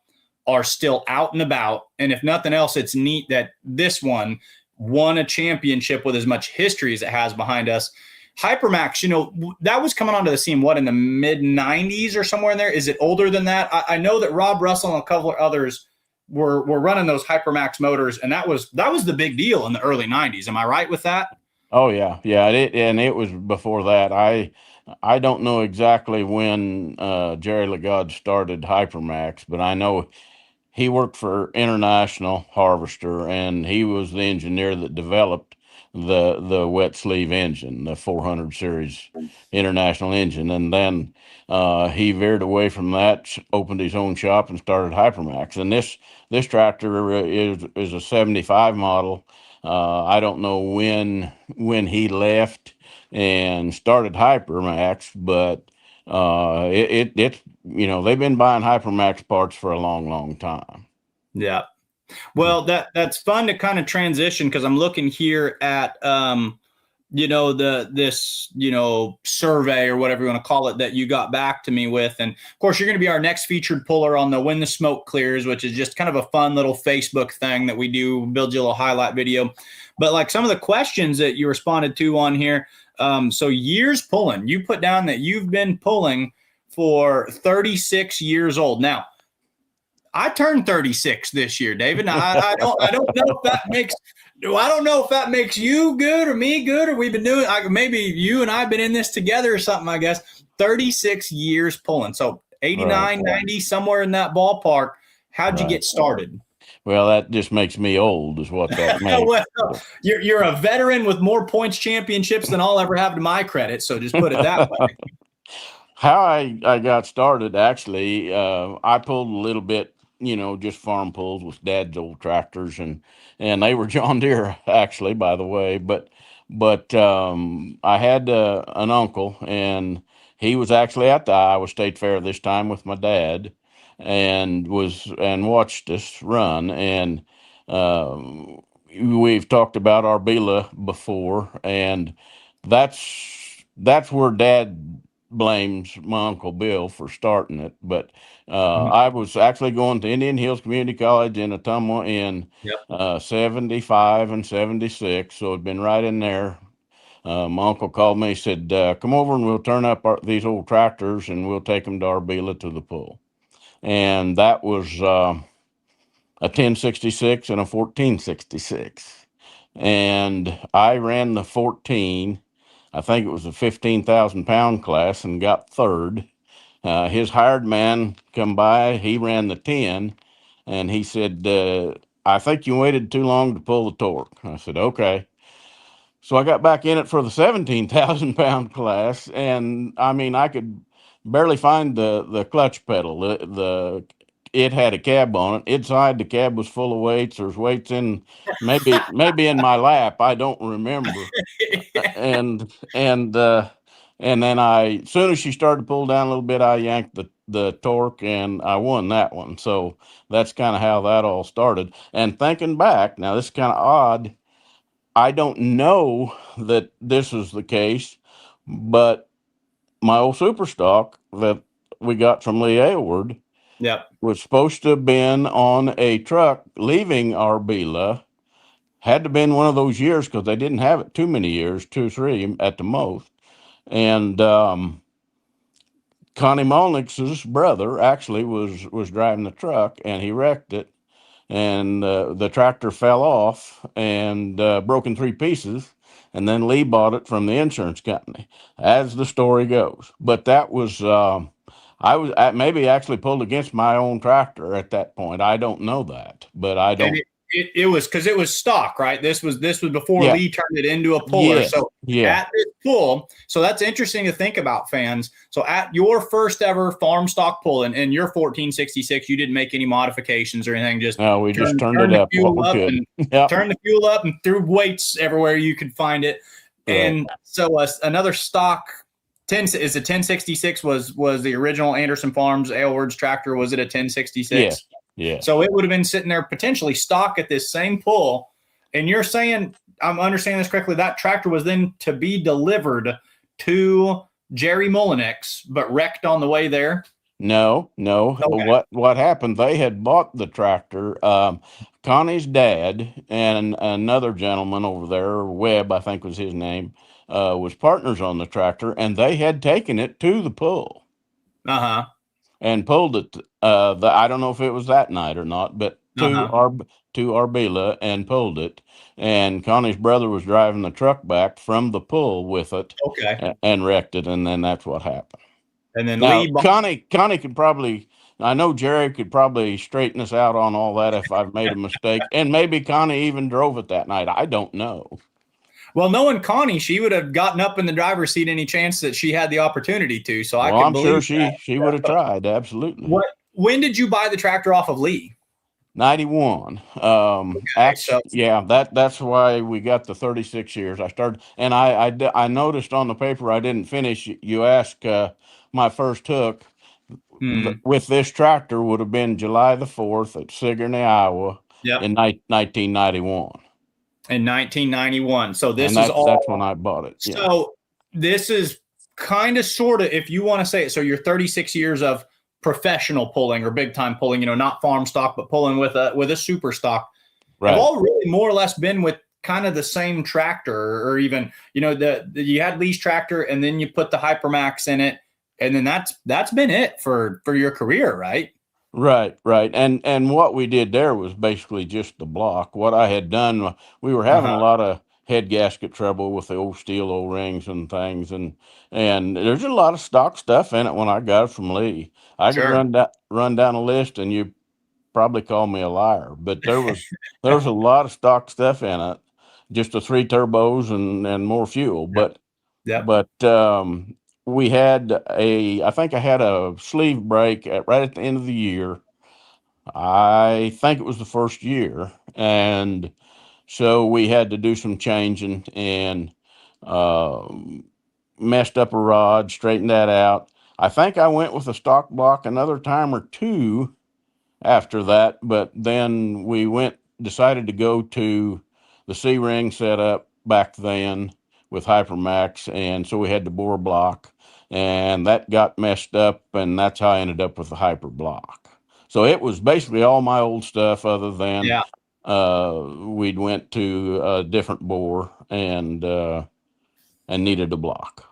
are still out and about, and if nothing else, it's neat that this one won a championship with as much history as it has behind us. Hypermax, that was coming onto the scene, in the mid 90s or somewhere in there? Is it older than that? I know that Rob Russell and a couple of others were running those Hypermax motors, and that was the big deal in the early 90s. Am I right with that? Oh yeah, yeah. It was before that. I don't know exactly when Jerry Lagarde started Hypermax, but I know he worked for International Harvester, and he was the engineer that developed the wet sleeve engine, the 400 series International engine. And then he veered away from that, opened his own shop, and started Hypermax. And this tractor is a 75 model. I don't know when he left and started Hypermax, but it's they've been buying Hypermax parts for a long time. Yeah. Well, that's fun to kind of transition, because I'm looking here at this survey or whatever you want to call it that you got back to me with. And of course, you're going to be our next featured puller on the When the Smoke Clears, which is just kind of a fun little Facebook thing that we do, build you a little highlight video. But like some of the questions that you responded to on here, so years pulling, you put down that you've been pulling for 36 years old. Now, I turned 36 this year, David. Now, I don't know if that makes I don't know if that makes you good or me good, or we've been doing maybe you and I've been in this together or something, I guess. 36 years pulling. So 89, 90, somewhere in that ballpark. How'd you get started? Well, that just makes me old, is what that means. Well, you're a veteran with more points championships than I'll ever have to my credit. So just put it that way. How I got started, actually, I pulled a little bit, just farm pulls with Dad's old tractors, and they were John Deere, actually, by the way. But I had an uncle, and he was actually at the Iowa State Fair this time with my dad, and watched us run. And we've talked about Arbela before, and that's where Dad blames my Uncle Bill for starting it. But I was actually going to Indian Hills Community College in Ottumwa in 75 and 76, so it'd been right in there. My uncle called me, said, come over and we'll turn up these old tractors and we'll take them to Arbela to the pull. And that was a 1066 and a 1466. And I ran the 14. I think it was a 15,000 pound class, and got third. His hired man come by, he ran the 10, and he said, I think you waited too long to pull the torque. I said, okay. So I got back in it for the 17,000 pound class, and I mean, I could barely find the clutch pedal. It had a cab on it. Inside the cab was full of weights. There's weights in maybe in my lap. I don't remember. And then as soon as she started to pull down a little bit, I yanked the torque, and I won that one. So that's kind of how that all started. And thinking back, now this is kind of odd. I don't know that this is the case, but my old super stock that we got from Lee Aylward was supposed to have been on a truck leaving Arbela. Had to have been one of those years, because they didn't have it too many years, 2 or 3 at the most. And Connie Molnick's brother actually was driving the truck, and he wrecked it. And the tractor fell off and broke in 3 pieces. And then Lee bought it from the insurance company, as the story goes. But that was, I was maybe actually pulled against my own tractor at that point. I don't know that, but I don't. It was because it was stock, right? This was before Lee turned it into a puller. Yes. So at this pull, so that's interesting to think about, fans. So at your first ever farm stock pull in your 1466, you didn't make any modifications or anything. Just we just turned it up. Turned the fuel up and threw weights everywhere you could find it. Right. And so another stock 1066 was the original Anderson Farms Aylward's tractor. Was it a 1066? Yeah. So it would have been sitting there potentially stock at this same pull. And you're saying, I'm understanding this correctly, that tractor was then to be delivered to Jerry Mullinex, but wrecked on the way there? No. Okay. What happened, they had bought the tractor. Connie's dad and another gentleman over there, Webb, I think was his name, was partners on the tractor, and they had taken it to the pull Uh-huh. and pulled it. I don't know if it was that night or not, but Uh-huh. to Arbela and pulled it. And Connie's brother was driving the truck back from the pull with it Okay. and wrecked it, and then that's what happened. And then Now, Lee Connie could probably, I know Jerry could probably straighten us out on all that if I've made a mistake. And maybe Connie even drove it that night. I don't know. Well, knowing Connie, she would have gotten up in the driver's seat any chance that she had the opportunity to. So I Well, could I'm sure believe that. she would have tried. Absolutely. When did you buy the tractor off of Lee? 91. So Yeah, that's why we got the 36 years. I started, and I noticed on the paper I didn't finish. You asked my first hook with this tractor would have been July the 4th at Sigourney, Iowa yep. in 1991. In 1991. So this And is all. that's when I bought it. Yeah. So this is kind of sort of, if you want to say it. So you're 36 years of professional pulling or big time pulling, not farm stock, but pulling with a super stock. Right. Have all really more or less been with kind of the same tractor, or even, the you had Lee's tractor and then you put the Hypermax in it. And then that's been it for your career, right? Right. And what we did there was basically just the block. What I had done, we were having a lot of head gasket trouble with the old steel O-rings and things, and there's a lot of stock stuff in it when I got it from Lee. I could run down a list and you probably call me a liar, but there was a lot of stock stuff in it, just the 3 turbos and more fuel. But we had I think I had a sleeve break right at the end of the year. I think it was the first year. And so we had to do some changing and messed up a rod, straightened that out. I think I went with a stock block another time or two after that, but then we decided to go to the C-ring setup back then with Hypermax, and so we had the bore block, and that got messed up, and that's how I ended up with the Hyper block. So it was basically all my old stuff, other than we'd went to a different bore and needed a block.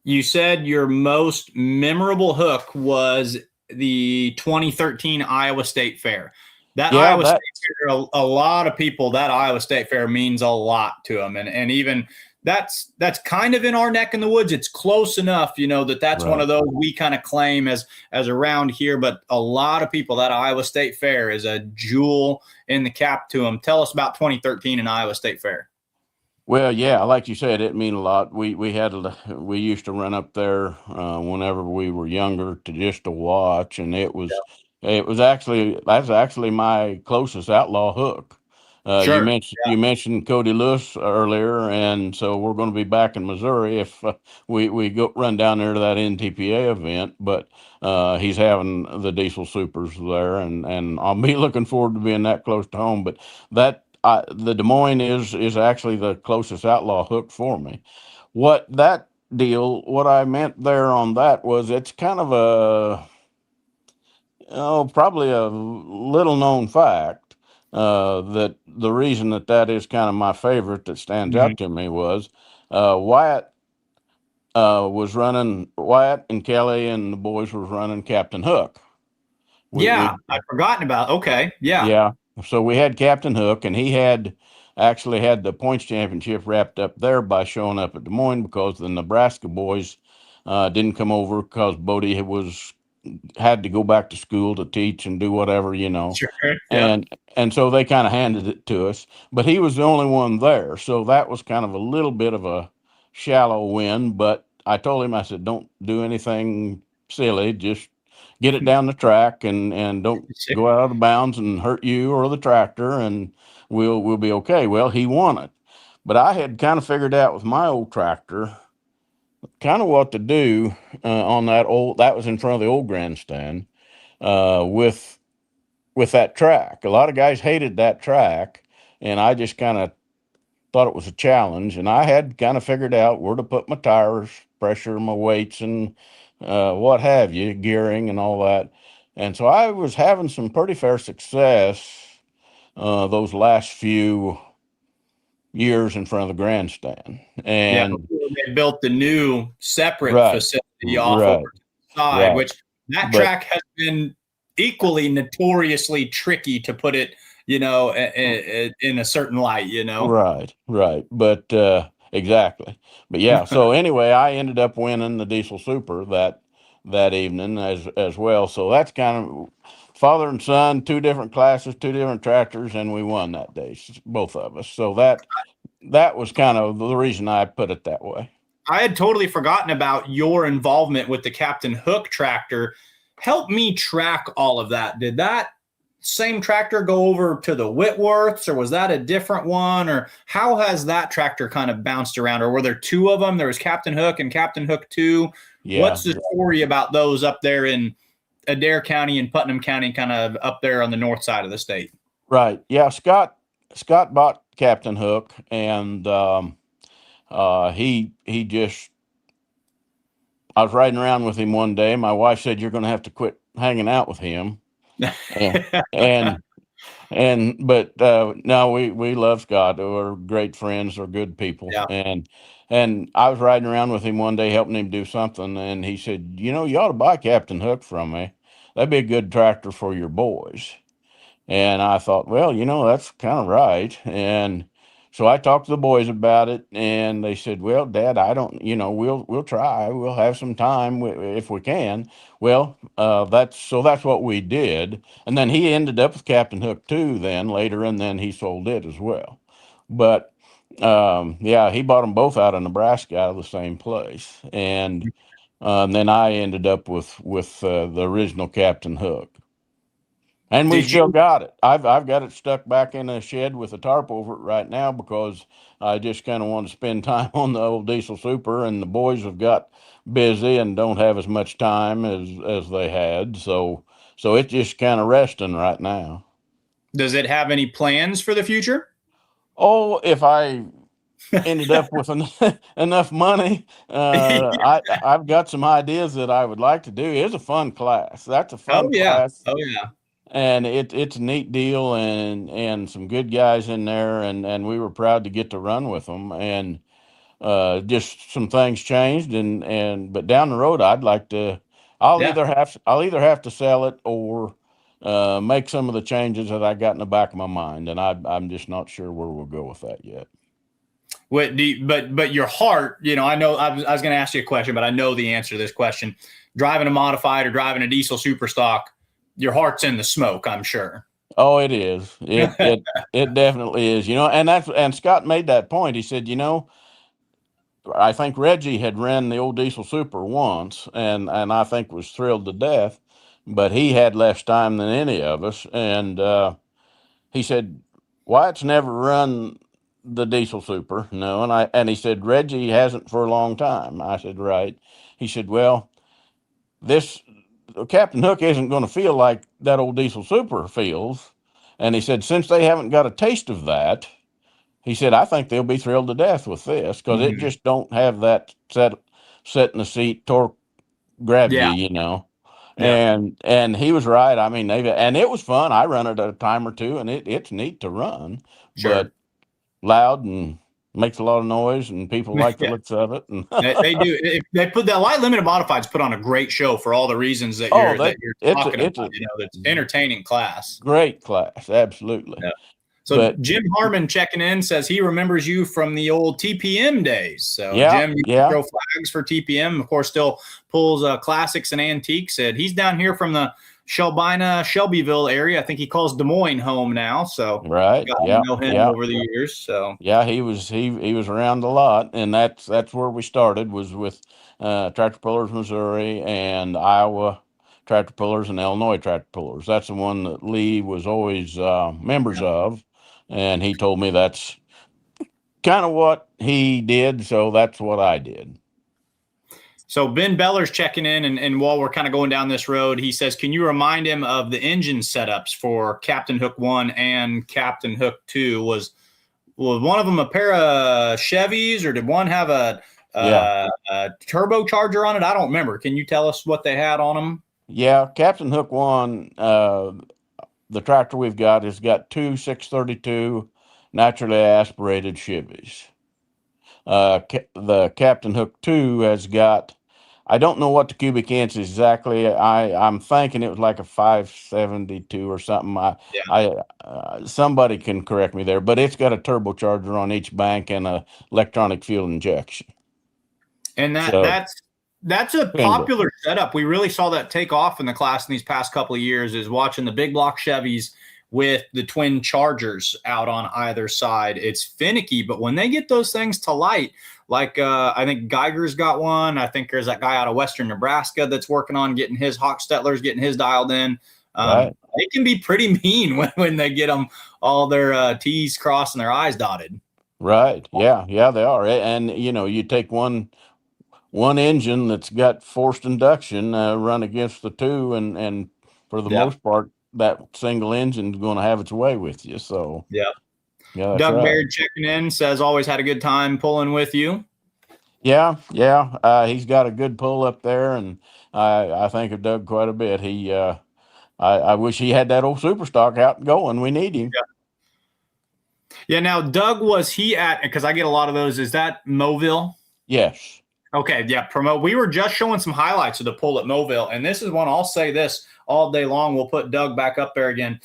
You said your most memorable hook was the 2013 Iowa State Fair. Iowa State Fair, a lot of people, that Iowa State Fair means a lot to them. And even that's kind of in our neck in the woods. It's close enough, that's one of those we kind of claim as around here. But a lot of people, that Iowa State Fair is a jewel in the cap to them. Tell us about 2013 and Iowa State Fair. Well, yeah, like you said, it mean a lot. We used to run up there whenever we were younger to watch, and that's actually my closest outlaw hook. You mentioned Cody Lewis earlier, and so we're going to be back in Missouri if we go run down there to that NTPA event. But he's having the Diesel Supers there, and I'll be looking forward to being that close to home. But the Des Moines is actually the closest outlaw hook for me. What I meant there on that was it's kind of probably a little known fact that the reason that is kind of my favorite that stands out to me was Wyatt and Kelly and the boys were running Captain Hook. I'd forgotten about. Okay. Yeah. Yeah. So we had Captain Hook, and he actually had the points championship wrapped up there by showing up at Des Moines, because the Nebraska boys didn't come over because Bodie had to go back to school to teach and do whatever, Sure. Yeah. And so they kind of handed it to us, but he was the only one there. So that was kind of a little bit of a shallow win, but I told him, I said, don't do anything silly. Just get it down the track and don't go out of bounds and hurt you or the tractor, and we'll be okay. Well, he won it, but I had kind of figured out with my old tractor kind of what to do on that was in front of the old grandstand with that track. A lot of guys hated that track, and I just kind of thought it was a challenge, and I had kind of figured out where to put my tires, pressure, my weights, and what have you, gearing and all that. And so I was having some pretty fair success those last few years in front of the grandstand. Yeah, And before they built the new separate right, facility off over right, to the side, right. which that But track has been equally notoriously tricky, to put it, in a certain light, right, right. But exactly. But yeah, so anyway, I ended up winning the Diesel Super that evening as well. So that's kind of father and son, two different classes, two different tractors, and we won that day, both of us. So that was kind of the reason I put it that way. I had totally forgotten about your involvement with the Captain Hook tractor. Help me track all of that. Did that same tractor go over to the Whitworths, or was that a different one? Or how has that tractor kind of bounced around? Or were there two of them? There was Captain Hook and Captain Hook 2. Yeah. What's the story about those up there in Adair County and Putnam County, kind of up there on the north side of the state? Right. Yeah. Scott bought Captain Hook, and he just. I was riding around with him one day. My wife said, "You're going to have to quit hanging out with him." and and, but no, we love Scott. We're great friends. We're good people. Yeah. And I was riding around with him one day, helping him do something, and he said, "You know, you ought to buy Captain Hook from me. That'd be a good tractor for your boys." And I thought, well, that's kind of right. And so I talked to the boys about it, and they said, well, Dad, I don't, we'll try. We'll have some time if we can. Well, that's what we did. And then he ended up with Captain Hook 2 then later, and then he sold it as well. But yeah, he bought them both out of Nebraska, out of the same place. And then I ended up with the original Captain Hook. And we Did still you got it. I've got it stuck back in a shed with a tarp over it right now, because I just kind of want to spend time on the old Diesel Super, and the boys have got busy and don't have as much time as they had. So it's just kind of resting right now. Does it have any plans for the future? Oh, if I ended up with enough money, I've got some ideas that I would like to do. It's a fun class. That's a Oh fun yeah. class. Oh yeah. And it's a neat deal, and some good guys in there, and we were proud to get to run with them. And just some things changed, but down the road, I'd like to. Yeah. I'll either have to sell it, or make some of the changes that I got in the back of my mind, and I'm just not sure where we'll go with that yet. What do you, but your heart, I know I was going to ask you a question, but I know the answer to this question. Driving a modified or driving a diesel super stock, your heart's in the smoke, I'm sure. Oh, it is. It definitely is. And Scott made that point. He said, I think Reggie had ran the old Diesel Super once, and I think was thrilled to death, but he had less time than any of us. And he said, Wyatt's never run the Diesel Super, no. And he said, Reggie hasn't for a long time. I said, right. He said, well, this Captain Hook isn't going to feel like that old Diesel Super feels. And he said, since they haven't got a taste of that, he said, I think they'll be thrilled to death with this, because it just don't have that set in the seat torque grab Yeah. you. Yeah. And he was right. I mean, and it was fun. I run it a time or two, and it's neat to run, Sure. but loud and makes a lot of noise, and people like the Yeah. looks of it. And They do. They put that light limited modifieds put on a great show for all the reasons that oh, you're it's talking it's a about. That's entertaining class. great class, absolutely. Yeah. So But Jim Harmon checking in says he remembers you from the old TPM days. So yeah, Jim, you yeah, throw flags for TPM. Of course, still pulls classics and antiques. And he's down here from the Shelbyville area. I think he calls Des Moines home now. So right, got to yeah, know him yeah. over the years. So Yeah, he was around a lot, and that's where we started, was with Tractor Pullers Missouri, and Iowa Tractor Pullers, and Illinois Tractor Pullers. That's the one that Lee was always members of, and he told me that's kind of what he did, so that's what I did. So Ben Beller's checking in, and while we're kind of going down this road, he says, can you remind him of the engine setups for Captain Hook 1 and Captain Hook 2? Was one of them a pair of Chevys, or did one have a turbocharger on it? I don't remember. Can you tell us what they had on them? Yeah, Captain Hook 1, the tractor we've got has got two 632 naturally aspirated Chevys. The Captain Hook 2 has got, I don't know what the cubic inch exactly. I'm thinking it was like a 572 or something. Somebody can correct me there, but it's got a turbocharger on each bank and a electronic fuel injection. And So that's a bingo. popular setup. We really saw that take off in the class in these past couple of years, is watching the big block Chevys with the twin chargers out on either side. It's finicky, but when they get those things to light, like I think Geiger's got one. I think there's that guy out of Western Nebraska that's working on getting his Hochstettlers, getting his dialed in. Right. It can be pretty mean when they get them all their T's crossed and their I's dotted. Right. Yeah. Yeah, they are. And you take one engine that's got forced induction, run against the two, and for the most part, that single engine's going to have its way with you. So yeah, that's Doug right. Baird checking in, says always had a good time pulling with you. Yeah. He's got a good pull up there, and I think of Doug quite a bit. I wish he had that old super stock out and going. We need him. Yeah. Now, Doug, was he at? Because I get a lot of those. Is that Mobile? Yes. Okay, yeah, promote. We were just showing some highlights of the pull at Mobile, and this is one I'll say this all day long. We'll put Doug back up there again.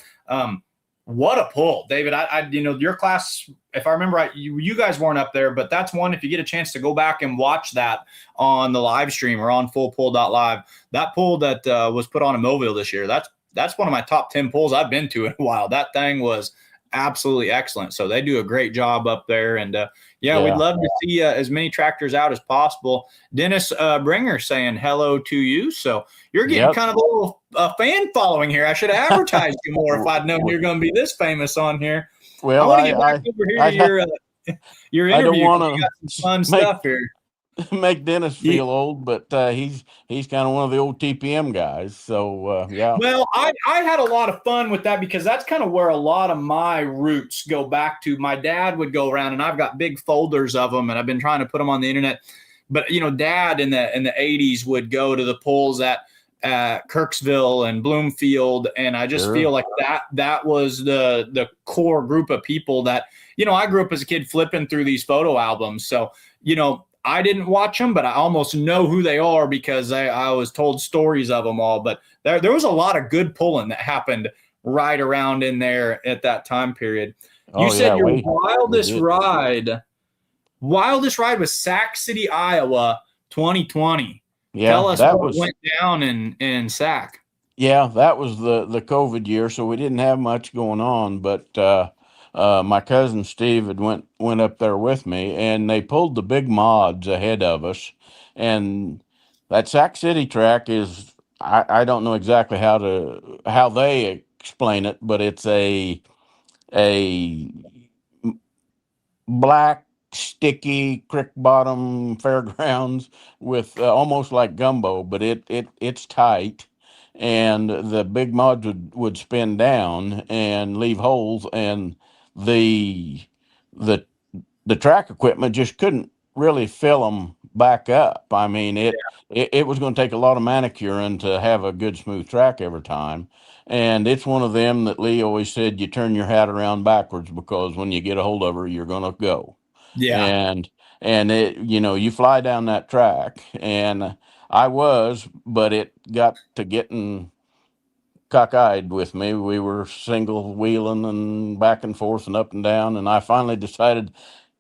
What a pull, David. Your class, if I remember right, you guys weren't up there, but that's one, if you get a chance to go back and watch that on the live stream or on fullpull.live, that pull that was put on in Mobile this year, that's one of my top 10 pulls I've been to in a while. That thing was absolutely excellent. So they do a great job up there. And we'd love to see as many tractors out as possible. Dennis Bringer saying hello to you. So you're getting kind of a little fan following here. I should have advertised you more if I'd known you're going to be this famous on here. Well, I want to get back over here to your interview. I don't want to some fun stuff here. Make Dennis feel old, but he's kind of one of the old TPM guys. So yeah. Well, I had a lot of fun with that because that's kind of where a lot of my roots go back to. My dad would go around, and I've got big folders of them, and I've been trying to put them on the internet. But Dad in the 80s would go to the pulls at Kirksville and Bloomfield, and I just feel like that was the core group of people that I grew up as a kid flipping through these photo albums. So I didn't watch them, but I almost know who they are because I was told stories of them all. But there was a lot of good pulling that happened right around in there at that time period. You said your wildest ride was Sac City, Iowa, 2020. Yeah, tell us what went down in Sac. Yeah, that was the COVID year, so we didn't have much going on, but my cousin Steve had went up there with me, and they pulled the big mods ahead of us. And that Sac City track is, I don't know exactly how they explain it, but it's a black sticky creek bottom fairgrounds with almost like gumbo, but it's tight, and the big mods would spin down and leave holes, and the the the track equipment just couldn't really fill them back up. I mean, it was going to take a lot of manicuring to have a good smooth track every time. And it's one of them that Lee always said, you turn your hat around backwards, because when you get a hold of her, you're going to go. Yeah. And it, you fly down that track, and but it got to getting cockeyed with me. We were single wheeling and back and forth and up and down. And I finally decided,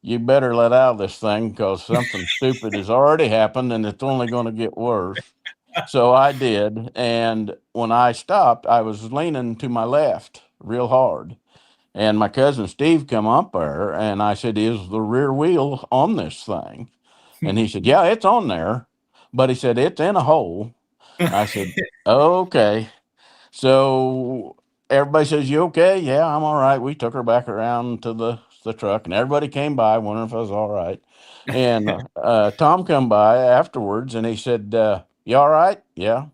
you better let out of this thing, because something stupid has already happened and it's only going to get worse. So I did. And when I stopped, I was leaning to my left real hard. And my cousin Steve come up there, and I said, is the rear wheel on this thing? And he said, yeah, it's on there. But he said, it's in a hole. I said, okay. So everybody says, you okay? Yeah, I'm all right. We took her back around to the truck, and everybody came by wondering if I was all right. And Tom come by afterwards, and he said, you all right? Yeah.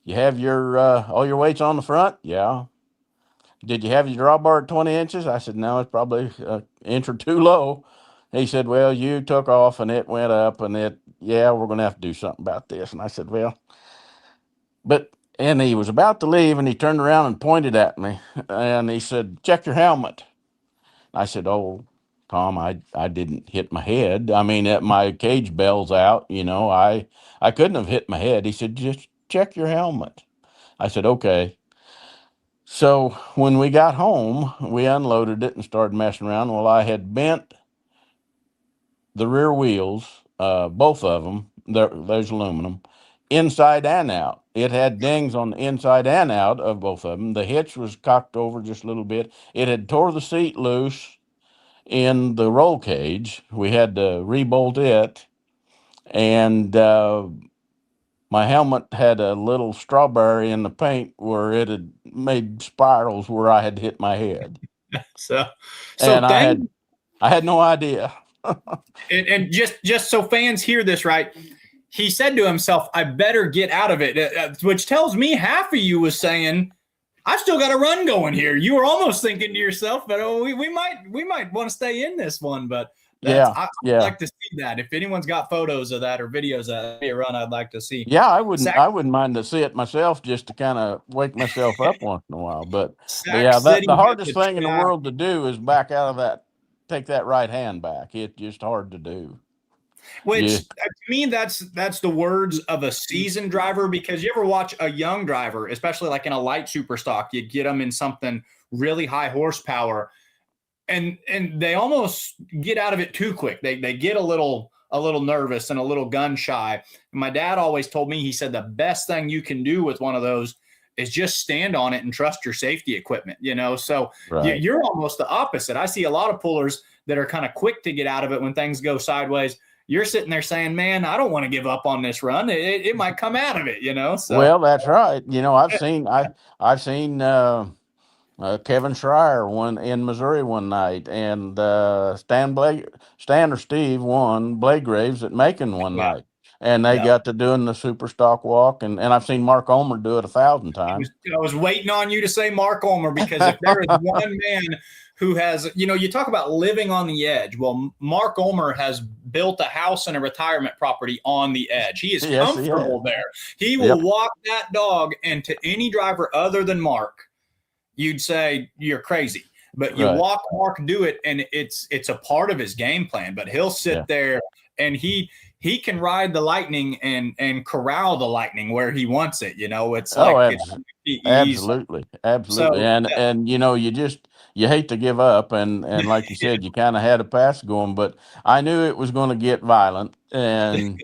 You have your all your weights on the front? Yeah. Did you have your drawbar at 20 inches? I said, no, it's probably an inch or two low. He said, well, you took off and it went up, and we're going to have to do something about this. And I said, well, and he was about to leave, and he turned around and pointed at me, and he said, check your helmet. I said, "Oh, Tom, I didn't hit my head. I mean, my cage bell's out. I couldn't have hit my head." He said, "Just check your helmet." I said, "Okay." So when we got home, we unloaded it and started messing around. Well, I had bent the rear wheels, both of them. There's aluminum, inside and out. It had dings on the inside and out of both of them. The hitch was cocked over just a little bit. It had tore the seat loose in the roll cage. We had to rebolt it, and my helmet had a little strawberry in the paint where it had made spirals where I had hit my head, So, so and thank I had no idea. and just so fans hear this right, he said to himself, "I better get out of it," which tells me half of you was saying, "I've still got a run going here." You were almost thinking to yourself, "But we might want to stay in this one." But I'd Yeah. like to see that. If anyone's got photos of that or videos of that a run, I'd like to see. Yeah, Sac, I wouldn't mind to see it myself just to kind of wake myself up once in a while. But Sac yeah, City the at hardest the thing in the track. world to do is back out of that, take that right hand back. It's just hard to do. Which Yeah. to me, that's the words of a seasoned driver, because you ever watch a young driver, especially like in a light super stock, you get them in something really high horsepower, and they almost get out of it too quick. They get a little nervous and a little gun shy. My dad always told me, he said the best thing you can do with one of those is just stand on it and trust your safety equipment, So Right. you're almost the opposite. I see a lot of pullers that are kind of quick to get out of it when things go sideways. You're sitting there saying, "Man, I don't want to give up on this run. It might come out of it, So Well, that's right. I've seen Kevin Schreier won in Missouri one night, and Stan or Steve won Blake Graves at Macon one yeah, night, and they yeah. got to doing the super stock walk, and I've seen Mark Omer do it 1,000 times. I was waiting on you to say Mark Ulmer, because if there is one man who has, you talk about living on the edge. Well, Mark Ulmer has built a house and a retirement property on the edge. He is Yes, he has. comfortable there. He will Yep. walk that dog, and to any driver other than Mark, you'd say you're crazy. But you Right. walk Mark do it, and it's a part of his game plan. But he'll sit Yeah. there, and he can ride the lightning and corral the lightning where he wants it. It's Oh, like it's easy. absolutely, absolutely, So and you hate to give up, and like you said, you kind of had a pass going, but I knew it was going to get violent, and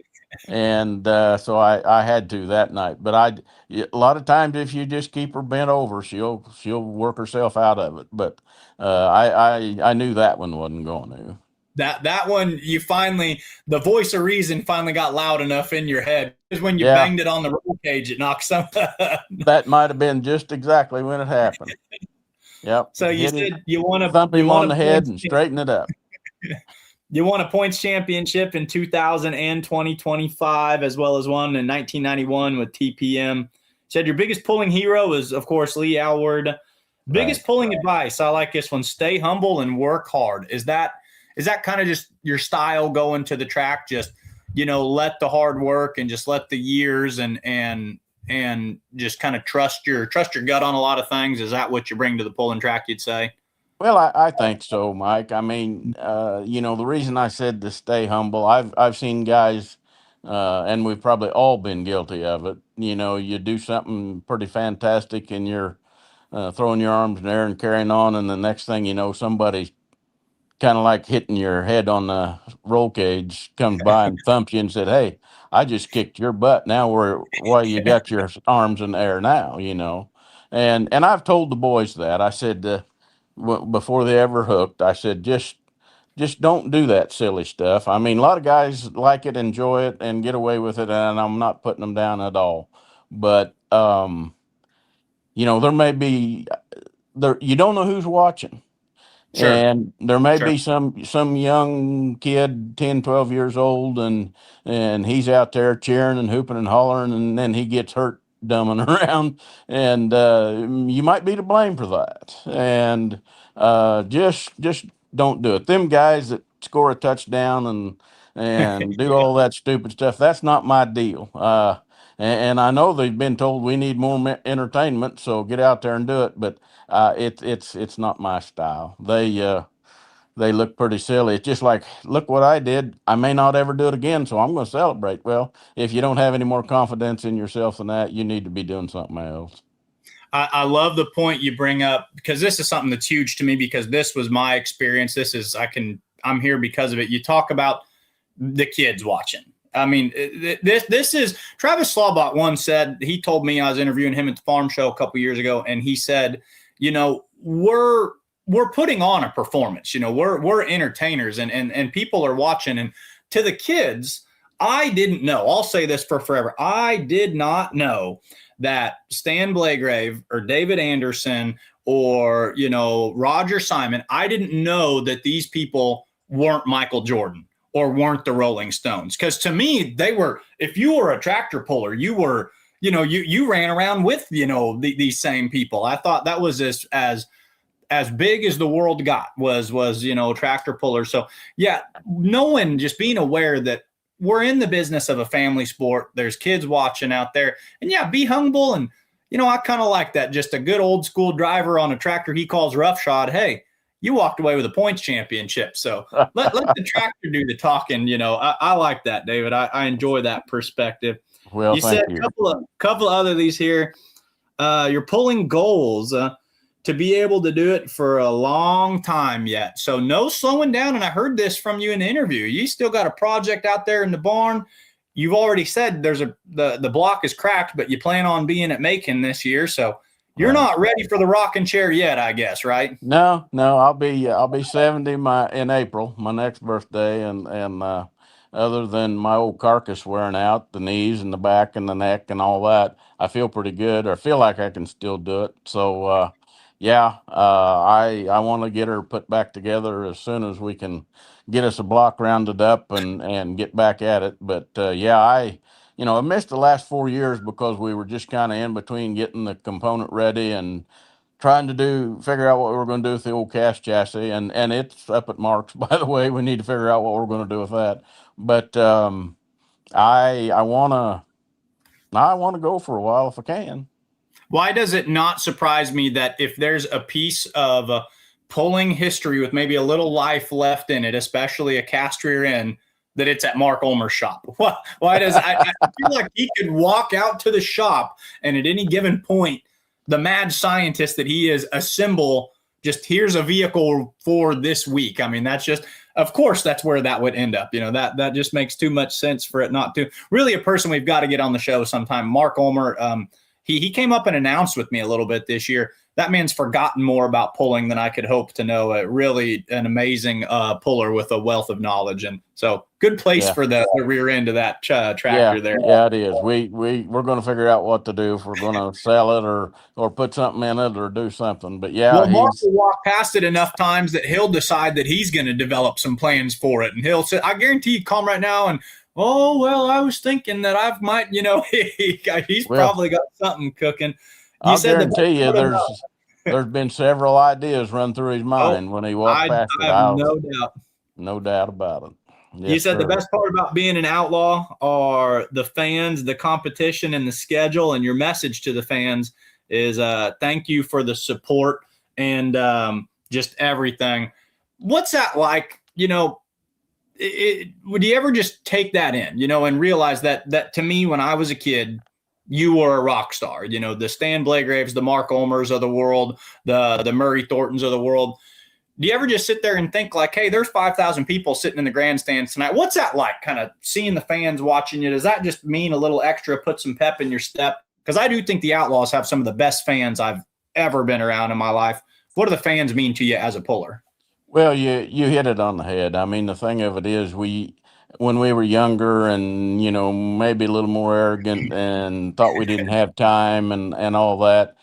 so I had to that night. But a lot of times, if you just keep her bent over, she'll work herself out of it. But I knew that one wasn't going to. that one, the voice of reason finally got loud enough in your head, because when you Yeah, banged it on the roll cage, it knocked some. that might have been just exactly when it happened. Yep, So you said thump him on the head and straighten it up. You won a points championship in 2000 and 2025, as well as one in 1991 with TPM. Said your biggest pulling hero is, of course, Lee Alward. Biggest pulling advice, I like this one: stay humble and work hard. Is that kind of just your style going to the track? Just let the hard work and just let the years and just kind of trust your gut on a lot of things. Is that what you bring to the pulling track, you'd say? Well, I think so, Mike. I mean, the reason I said to stay humble, I've seen guys, and we've probably all been guilty of it. You do something pretty fantastic, and you're throwing your arms in the air and carrying on, and the next thing you know, somebody kind of like hitting your head on the roll cage comes by and thumps you and said, "Hey, I just kicked your butt. Now why you got your arms in the air now?" And I've told the boys that. I said before they ever hooked, I said just don't do that silly stuff. I mean, a lot of guys like it, enjoy it, and get away with it, and I'm not putting them down at all. But there may be there. You don't know who's watching. Sure. And there may Sure. be some young kid, 10, 12 years old, and he's out there cheering and hooping and hollering, and then he gets hurt dumbing around, and you might be to blame for that. And just don't do it. Them guys that score a touchdown and do all that stupid stuff, that's not my deal. And I know they've been told we need more entertainment, so get out there and do it. But it's not my style. they look pretty silly. It's just like, look what I did. I may not ever do it again, so I'm going to celebrate. Well, if you don't have any more confidence in yourself than that, you need to be doing something else. I love the point you bring up, because this is something that's huge to me, because this was my experience. I'm here because of it. You talk about the kids watching. I mean, this is Travis Slawbot once said, he told me, I was interviewing him at the farm show a couple years ago, and he said, we're putting on a performance, we're entertainers, and people are watching. And to the kids, I didn't know, I'll say this for forever, I did not know that Stan Blagrave or David Anderson or, Roger Simon, I didn't know that these people weren't Michael Jordan or weren't the Rolling Stones. Because to me, they were, if you were a tractor puller, you were, you ran around with, these same people. I thought that was as big as the world got was, tractor pullers. So yeah, knowing, just being aware that we're in the business of a family sport. There's kids watching out there, and yeah, be humble. And, I kind of like that. Just a good old school driver on a tractor he calls roughshod. Hey, you walked away with a points championship. So let the tractor do the talking. I like that, David. I enjoy that perspective. Well, You said thank a you. couple of other these here. You're pulling goals to be able to do it for a long time yet. So no slowing down. And I heard this from you in the interview. You still got a project out there in the barn. You've already said the block is cracked, but you plan on being at Macon this year. So you're Right. not ready for the rocking chair yet, I guess, right? No, I'll be 70 in April, my next birthday, and other than my old carcass wearing out, the knees and the back and the neck and all that, I feel pretty good, or feel like I can still do it. So yeah, I want to get her put back together as soon as we can get us a block rounded up and get back at it. But yeah, I missed the last 4 years because we were just kind of in between getting the component ready and trying to figure out what we were going to do with the old cast chassis, and it's up at Mark's, by the way. We need to figure out what we're going to do with that. But I want to go for a while if I can. Why does it not surprise me that if there's a piece of pulling history with maybe a little life left in it, especially a cast rear end, that it's at Mark Ulmer's shop? Why does I feel like he could walk out to the shop and at any given point, the mad scientist that he is, assemble just, here's a vehicle for this week. I mean, that's just, of course, that's where that would end up. That just makes too much sense for it not to. Really, a person we've got to get on the show sometime, Mark Ulmer. He came up and announced with me a little bit this year. That man's forgotten more about pulling than I could hope to know. Really an amazing puller with a wealth of knowledge. And so good place for the rear end of that tractor there. Yeah, it is. We're going to figure out what to do, if we're going to sell it or put something in it or do something. But yeah, well, Mark will walk past it enough times that he'll decide that he's going to develop some plans for it. And he'll say, I guarantee you, come right now and, oh, well, I was thinking that I might, he's probably got something cooking. I'll guarantee you there's been several ideas run through his mind when he walked past it. I have no doubt. No doubt about it. Yes, you said sir. The best part about being an outlaw are the fans, the competition, and the schedule. And your message to the fans is thank you for the support and just everything. What's that like? Would you ever just take that in, and realize that to me, when I was a kid, you were a rock star, the Stan Blagraves, the Mark Ulmers of the world, the Murray Thorntons of the world. Do you ever just sit there and think like, hey, there's 5,000 people sitting in the grandstands tonight? What's that like, kind of seeing the fans watching you? Does that just mean a little extra, put some pep in your step? Because I do think the Outlaws have some of the best fans I've ever been around in my life. What do the fans mean to you as a puller? Well, you hit it on the head. I mean, the thing of it is, when we were younger and, maybe a little more arrogant and thought we didn't have time and all that,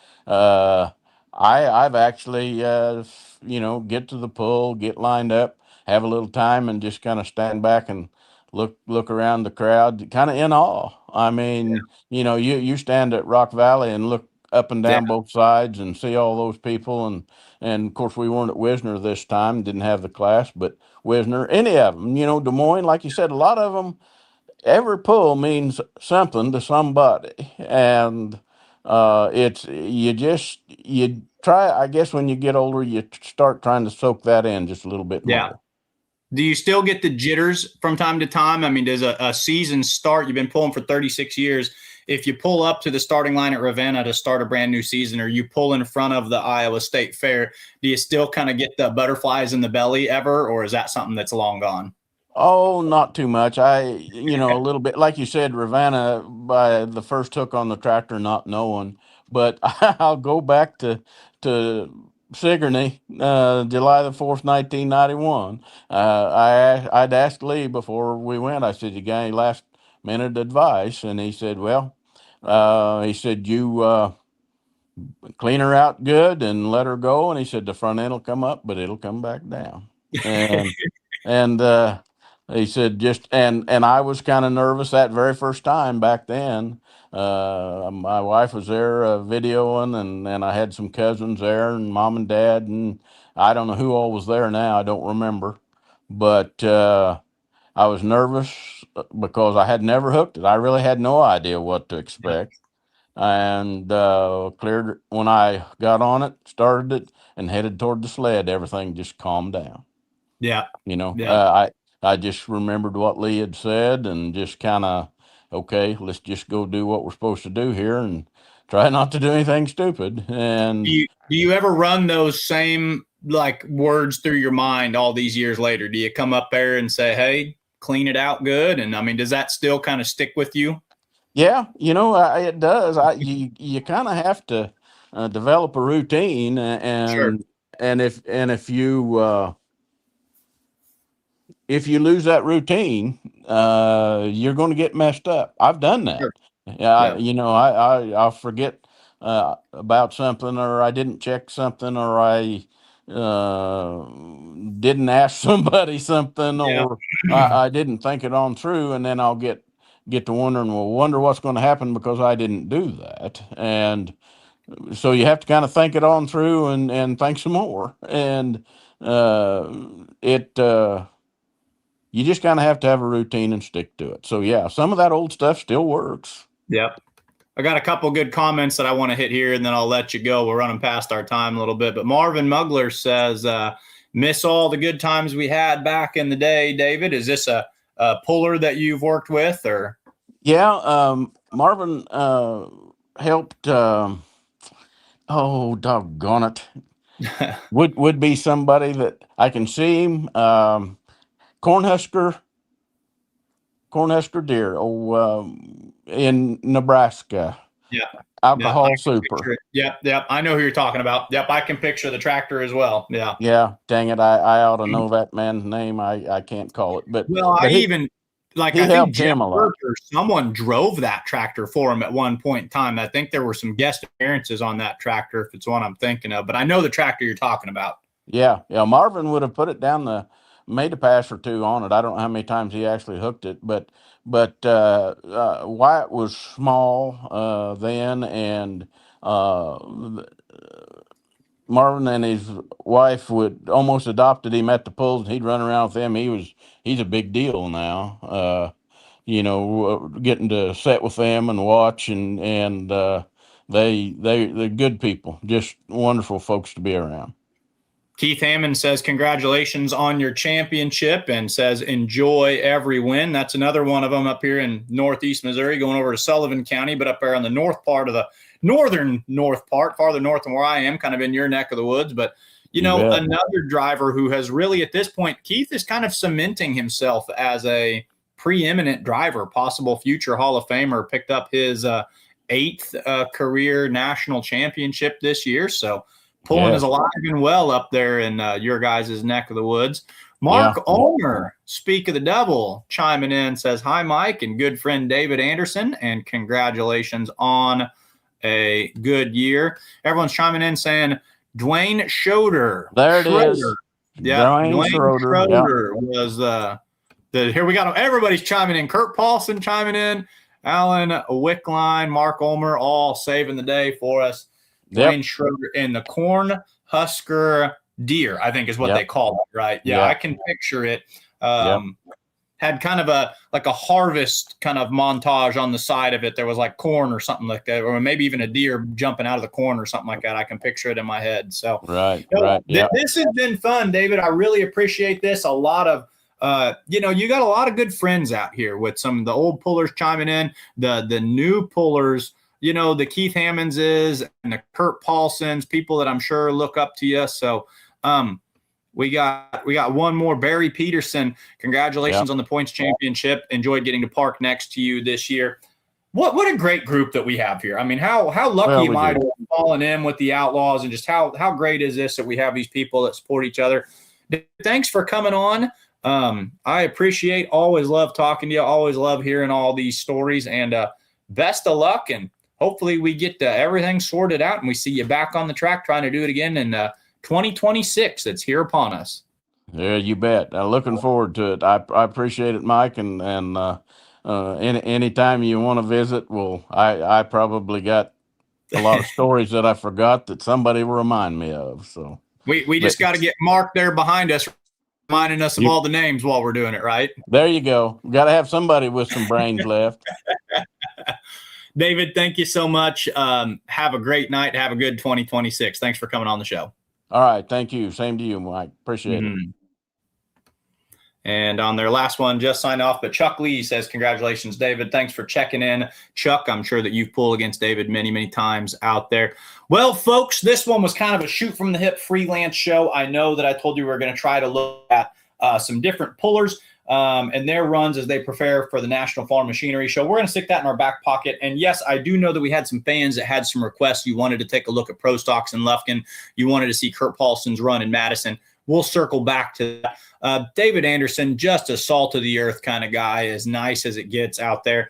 I've actually, get to the pull, get lined up, have a little time, and just kind of stand back and look around the crowd, kind of in awe. I mean, you stand at Rock Valley and look up and down both sides and see all those people, and of course we weren't at Wisner this time, didn't have the class, but Wisner, any of them, Des Moines, like you said, a lot of them, every pull means something to somebody. And you try. I guess when you get older, you start trying to soak that in just a little bit Yeah. more. Do you still get the jitters from time to time? I mean, does a season start? You've been pulling for 36 years. If you pull up to the starting line at Ravenna to start a brand new season, or you pull in front of the Iowa State Fair, do you still kind of get the butterflies in the belly ever, or is that something that's long gone? Oh, not too much. A little bit, like you said, Ravenna by the first hook on the tractor, not knowing. But I'll go back to Sigourney, July the 4th, 1991. I'd asked Lee before we went. I said, "You got any last minute advice?" And he said, "Well, you clean her out good and let her go." And he said, "The front end will come up, but it'll come back down." And and he said, and I was kind of nervous that very first time back then. My wife was there videoing, and I had some cousins there, and mom and dad, and I don't know who all was there now. I don't remember, but I was nervous because I had never hooked it. I really had no idea what to expect. And cleared when I got on it, started it, and headed toward the sled. Everything just calmed down. Yeah. You know, Yeah. I just remembered what Lee had said, and just kind of, okay, let's just go do what we're supposed to do here, and try not to do anything stupid. And Do you ever run those same like words through your mind all these years later? Do you come up there and say, "Hey, clean it out good"? And I mean, does that still kind of stick with you? yeah, it does. You kind of have to develop a routine, Sure. and if you lose that routine, you're going to get messed up. I've done that. Sure. Yeah, Yeah. I'll forget about something, or I didn't check something, or I uh, didn't ask somebody something, Yeah. or I didn't think it on through, and then I'll get to wondering, well, wonder what's going to happen because I didn't do that. And so you have to kind of think it on through, and think some more, and it. You just kind of have to have a routine and stick to it. So yeah, some of that old stuff still works. Yep. I got a couple good comments that I want to hit here, and then I'll let you go. We're running past our time a little bit. But Marvin Mugler says, miss all the good times we had back in the day, David. Is this a puller that you've worked with? Or Yeah, Marvin helped. Oh, doggone it! Would be somebody that I can see him. Cornhusker deer. In Nebraska. Yeah. Alcohol super. Yep. I know who you're talking about. Yep, I can picture the tractor as well. Yeah. Yeah, dang it. I ought to know that man's name. I can't call it. But Well, but I he think helped Jeff him a lot. Burke or someone drove that tractor for him at one point in time. I think there were some guest appearances on that tractor, if it's one I'm thinking of. But I know the tractor you're talking about. Yeah. Marvin would have put it down made a pass or two on it. I don't know how many times he actually hooked it, but Wyatt was small then, and Marvin and his wife would almost adopted him at the pulls, and he'd run around with them. He's a big deal now. Getting to sit with them and watch, and they're good people, just wonderful folks to be around. Keith Hammond says, congratulations on your championship, and says, enjoy every win. That's another one of them up here in Northeast Missouri, going over to Sullivan County, but up there on the north part of the north part, farther north than where I am, kind of in your neck of the woods. But, another driver who has really, at this point, Keith is kind of cementing himself as a preeminent driver, possible future Hall of Famer, picked up his eighth career national championship this year. So, pulling is alive and well up there in your guys' neck of the woods. Mark Ulmer, speak of the devil, chiming in, says, hi, Mike, and good friend David Anderson, and congratulations on a good year. Everyone's chiming in saying, Dwayne Schroeder. There it is. Yeah, Dwayne Schroeder was here we got everybody's chiming in. Kurt Paulson chiming in, Alan Wickline, Mark Ulmer, all saving the day for us. Dwayne Schroeder and the Cornhusker deer, I think is what they call it, right? Yeah, I can picture it. had kind of a harvest kind of montage on the side of it. There was like corn or something like that, or maybe even a deer jumping out of the corn or something like that. I can picture it in my head. So right. Yeah. This has been fun, David. I really appreciate this. A lot of you got a lot of good friends out here with some of the old pullers chiming in, the new pullers, the Keith Hammondses and the Kurt Paulsons, people that I'm sure look up to you. So we got one more, Barry Peterson. Congratulations on the points championship. Enjoyed getting to park next to you this year. What a great group that we have here. I mean, how lucky am I to have fallen in with the Outlaws, and just how great is this that we have these people that support each other. Thanks for coming on. I appreciate, always love talking to you, always love hearing all these stories, and best of luck, and hopefully we get everything sorted out and we see you back on the track trying to do it again in 2026 that's here upon us. Yeah, you bet. Looking forward to it. I appreciate it, Mike, and anytime you want to visit, well, I probably got a lot of stories that I forgot that somebody will remind me of. So we just got to get Mark there behind us, reminding us of all the names while we're doing it, right? There you go. Got to have somebody with some brains left. David, thank you so much. Have a great night. Have a good 2026. Thanks for coming on the show. All right. Thank you. Same to you, Mike. Appreciate it. And on their last one, just signed off, but Chuck Lee says, congratulations, David. Thanks for checking in. Chuck, I'm sure that you've pulled against David many, many times out there. Well, folks, this one was kind of a shoot from the hip freelance show. I know that I told you we were going to try to look at some different pullers and their runs as they prepare for the National Farm Machinery Show. We're going to stick that in our back pocket. And yes, I do know that we had some fans that had some requests. You wanted to take a look at Pro Stocks in Lufkin. You wanted to see Kurt Paulson's run in Madison. We'll circle back to that. David Anderson, just a salt of the earth kind of guy, as nice as it gets out there.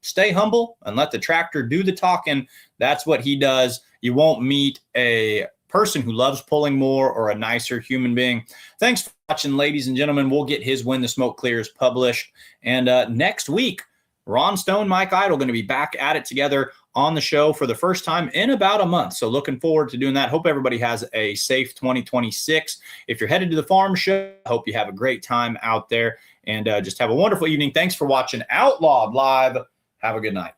Stay humble and let the tractor do the talking. That's what he does. You won't meet a person who loves pulling more or a nicer human being. Thanks for watching, ladies and gentlemen. We'll get his When the Smoke Clears published. And next week, Ron Stone, Mike Idle going to be back at it together on the show for the first time in about a month. So looking forward to doing that. Hope everybody has a safe 2026. If you're headed to the farm show, I hope you have a great time out there and just have a wonderful evening. Thanks for watching Outlawed Live. Have a good night.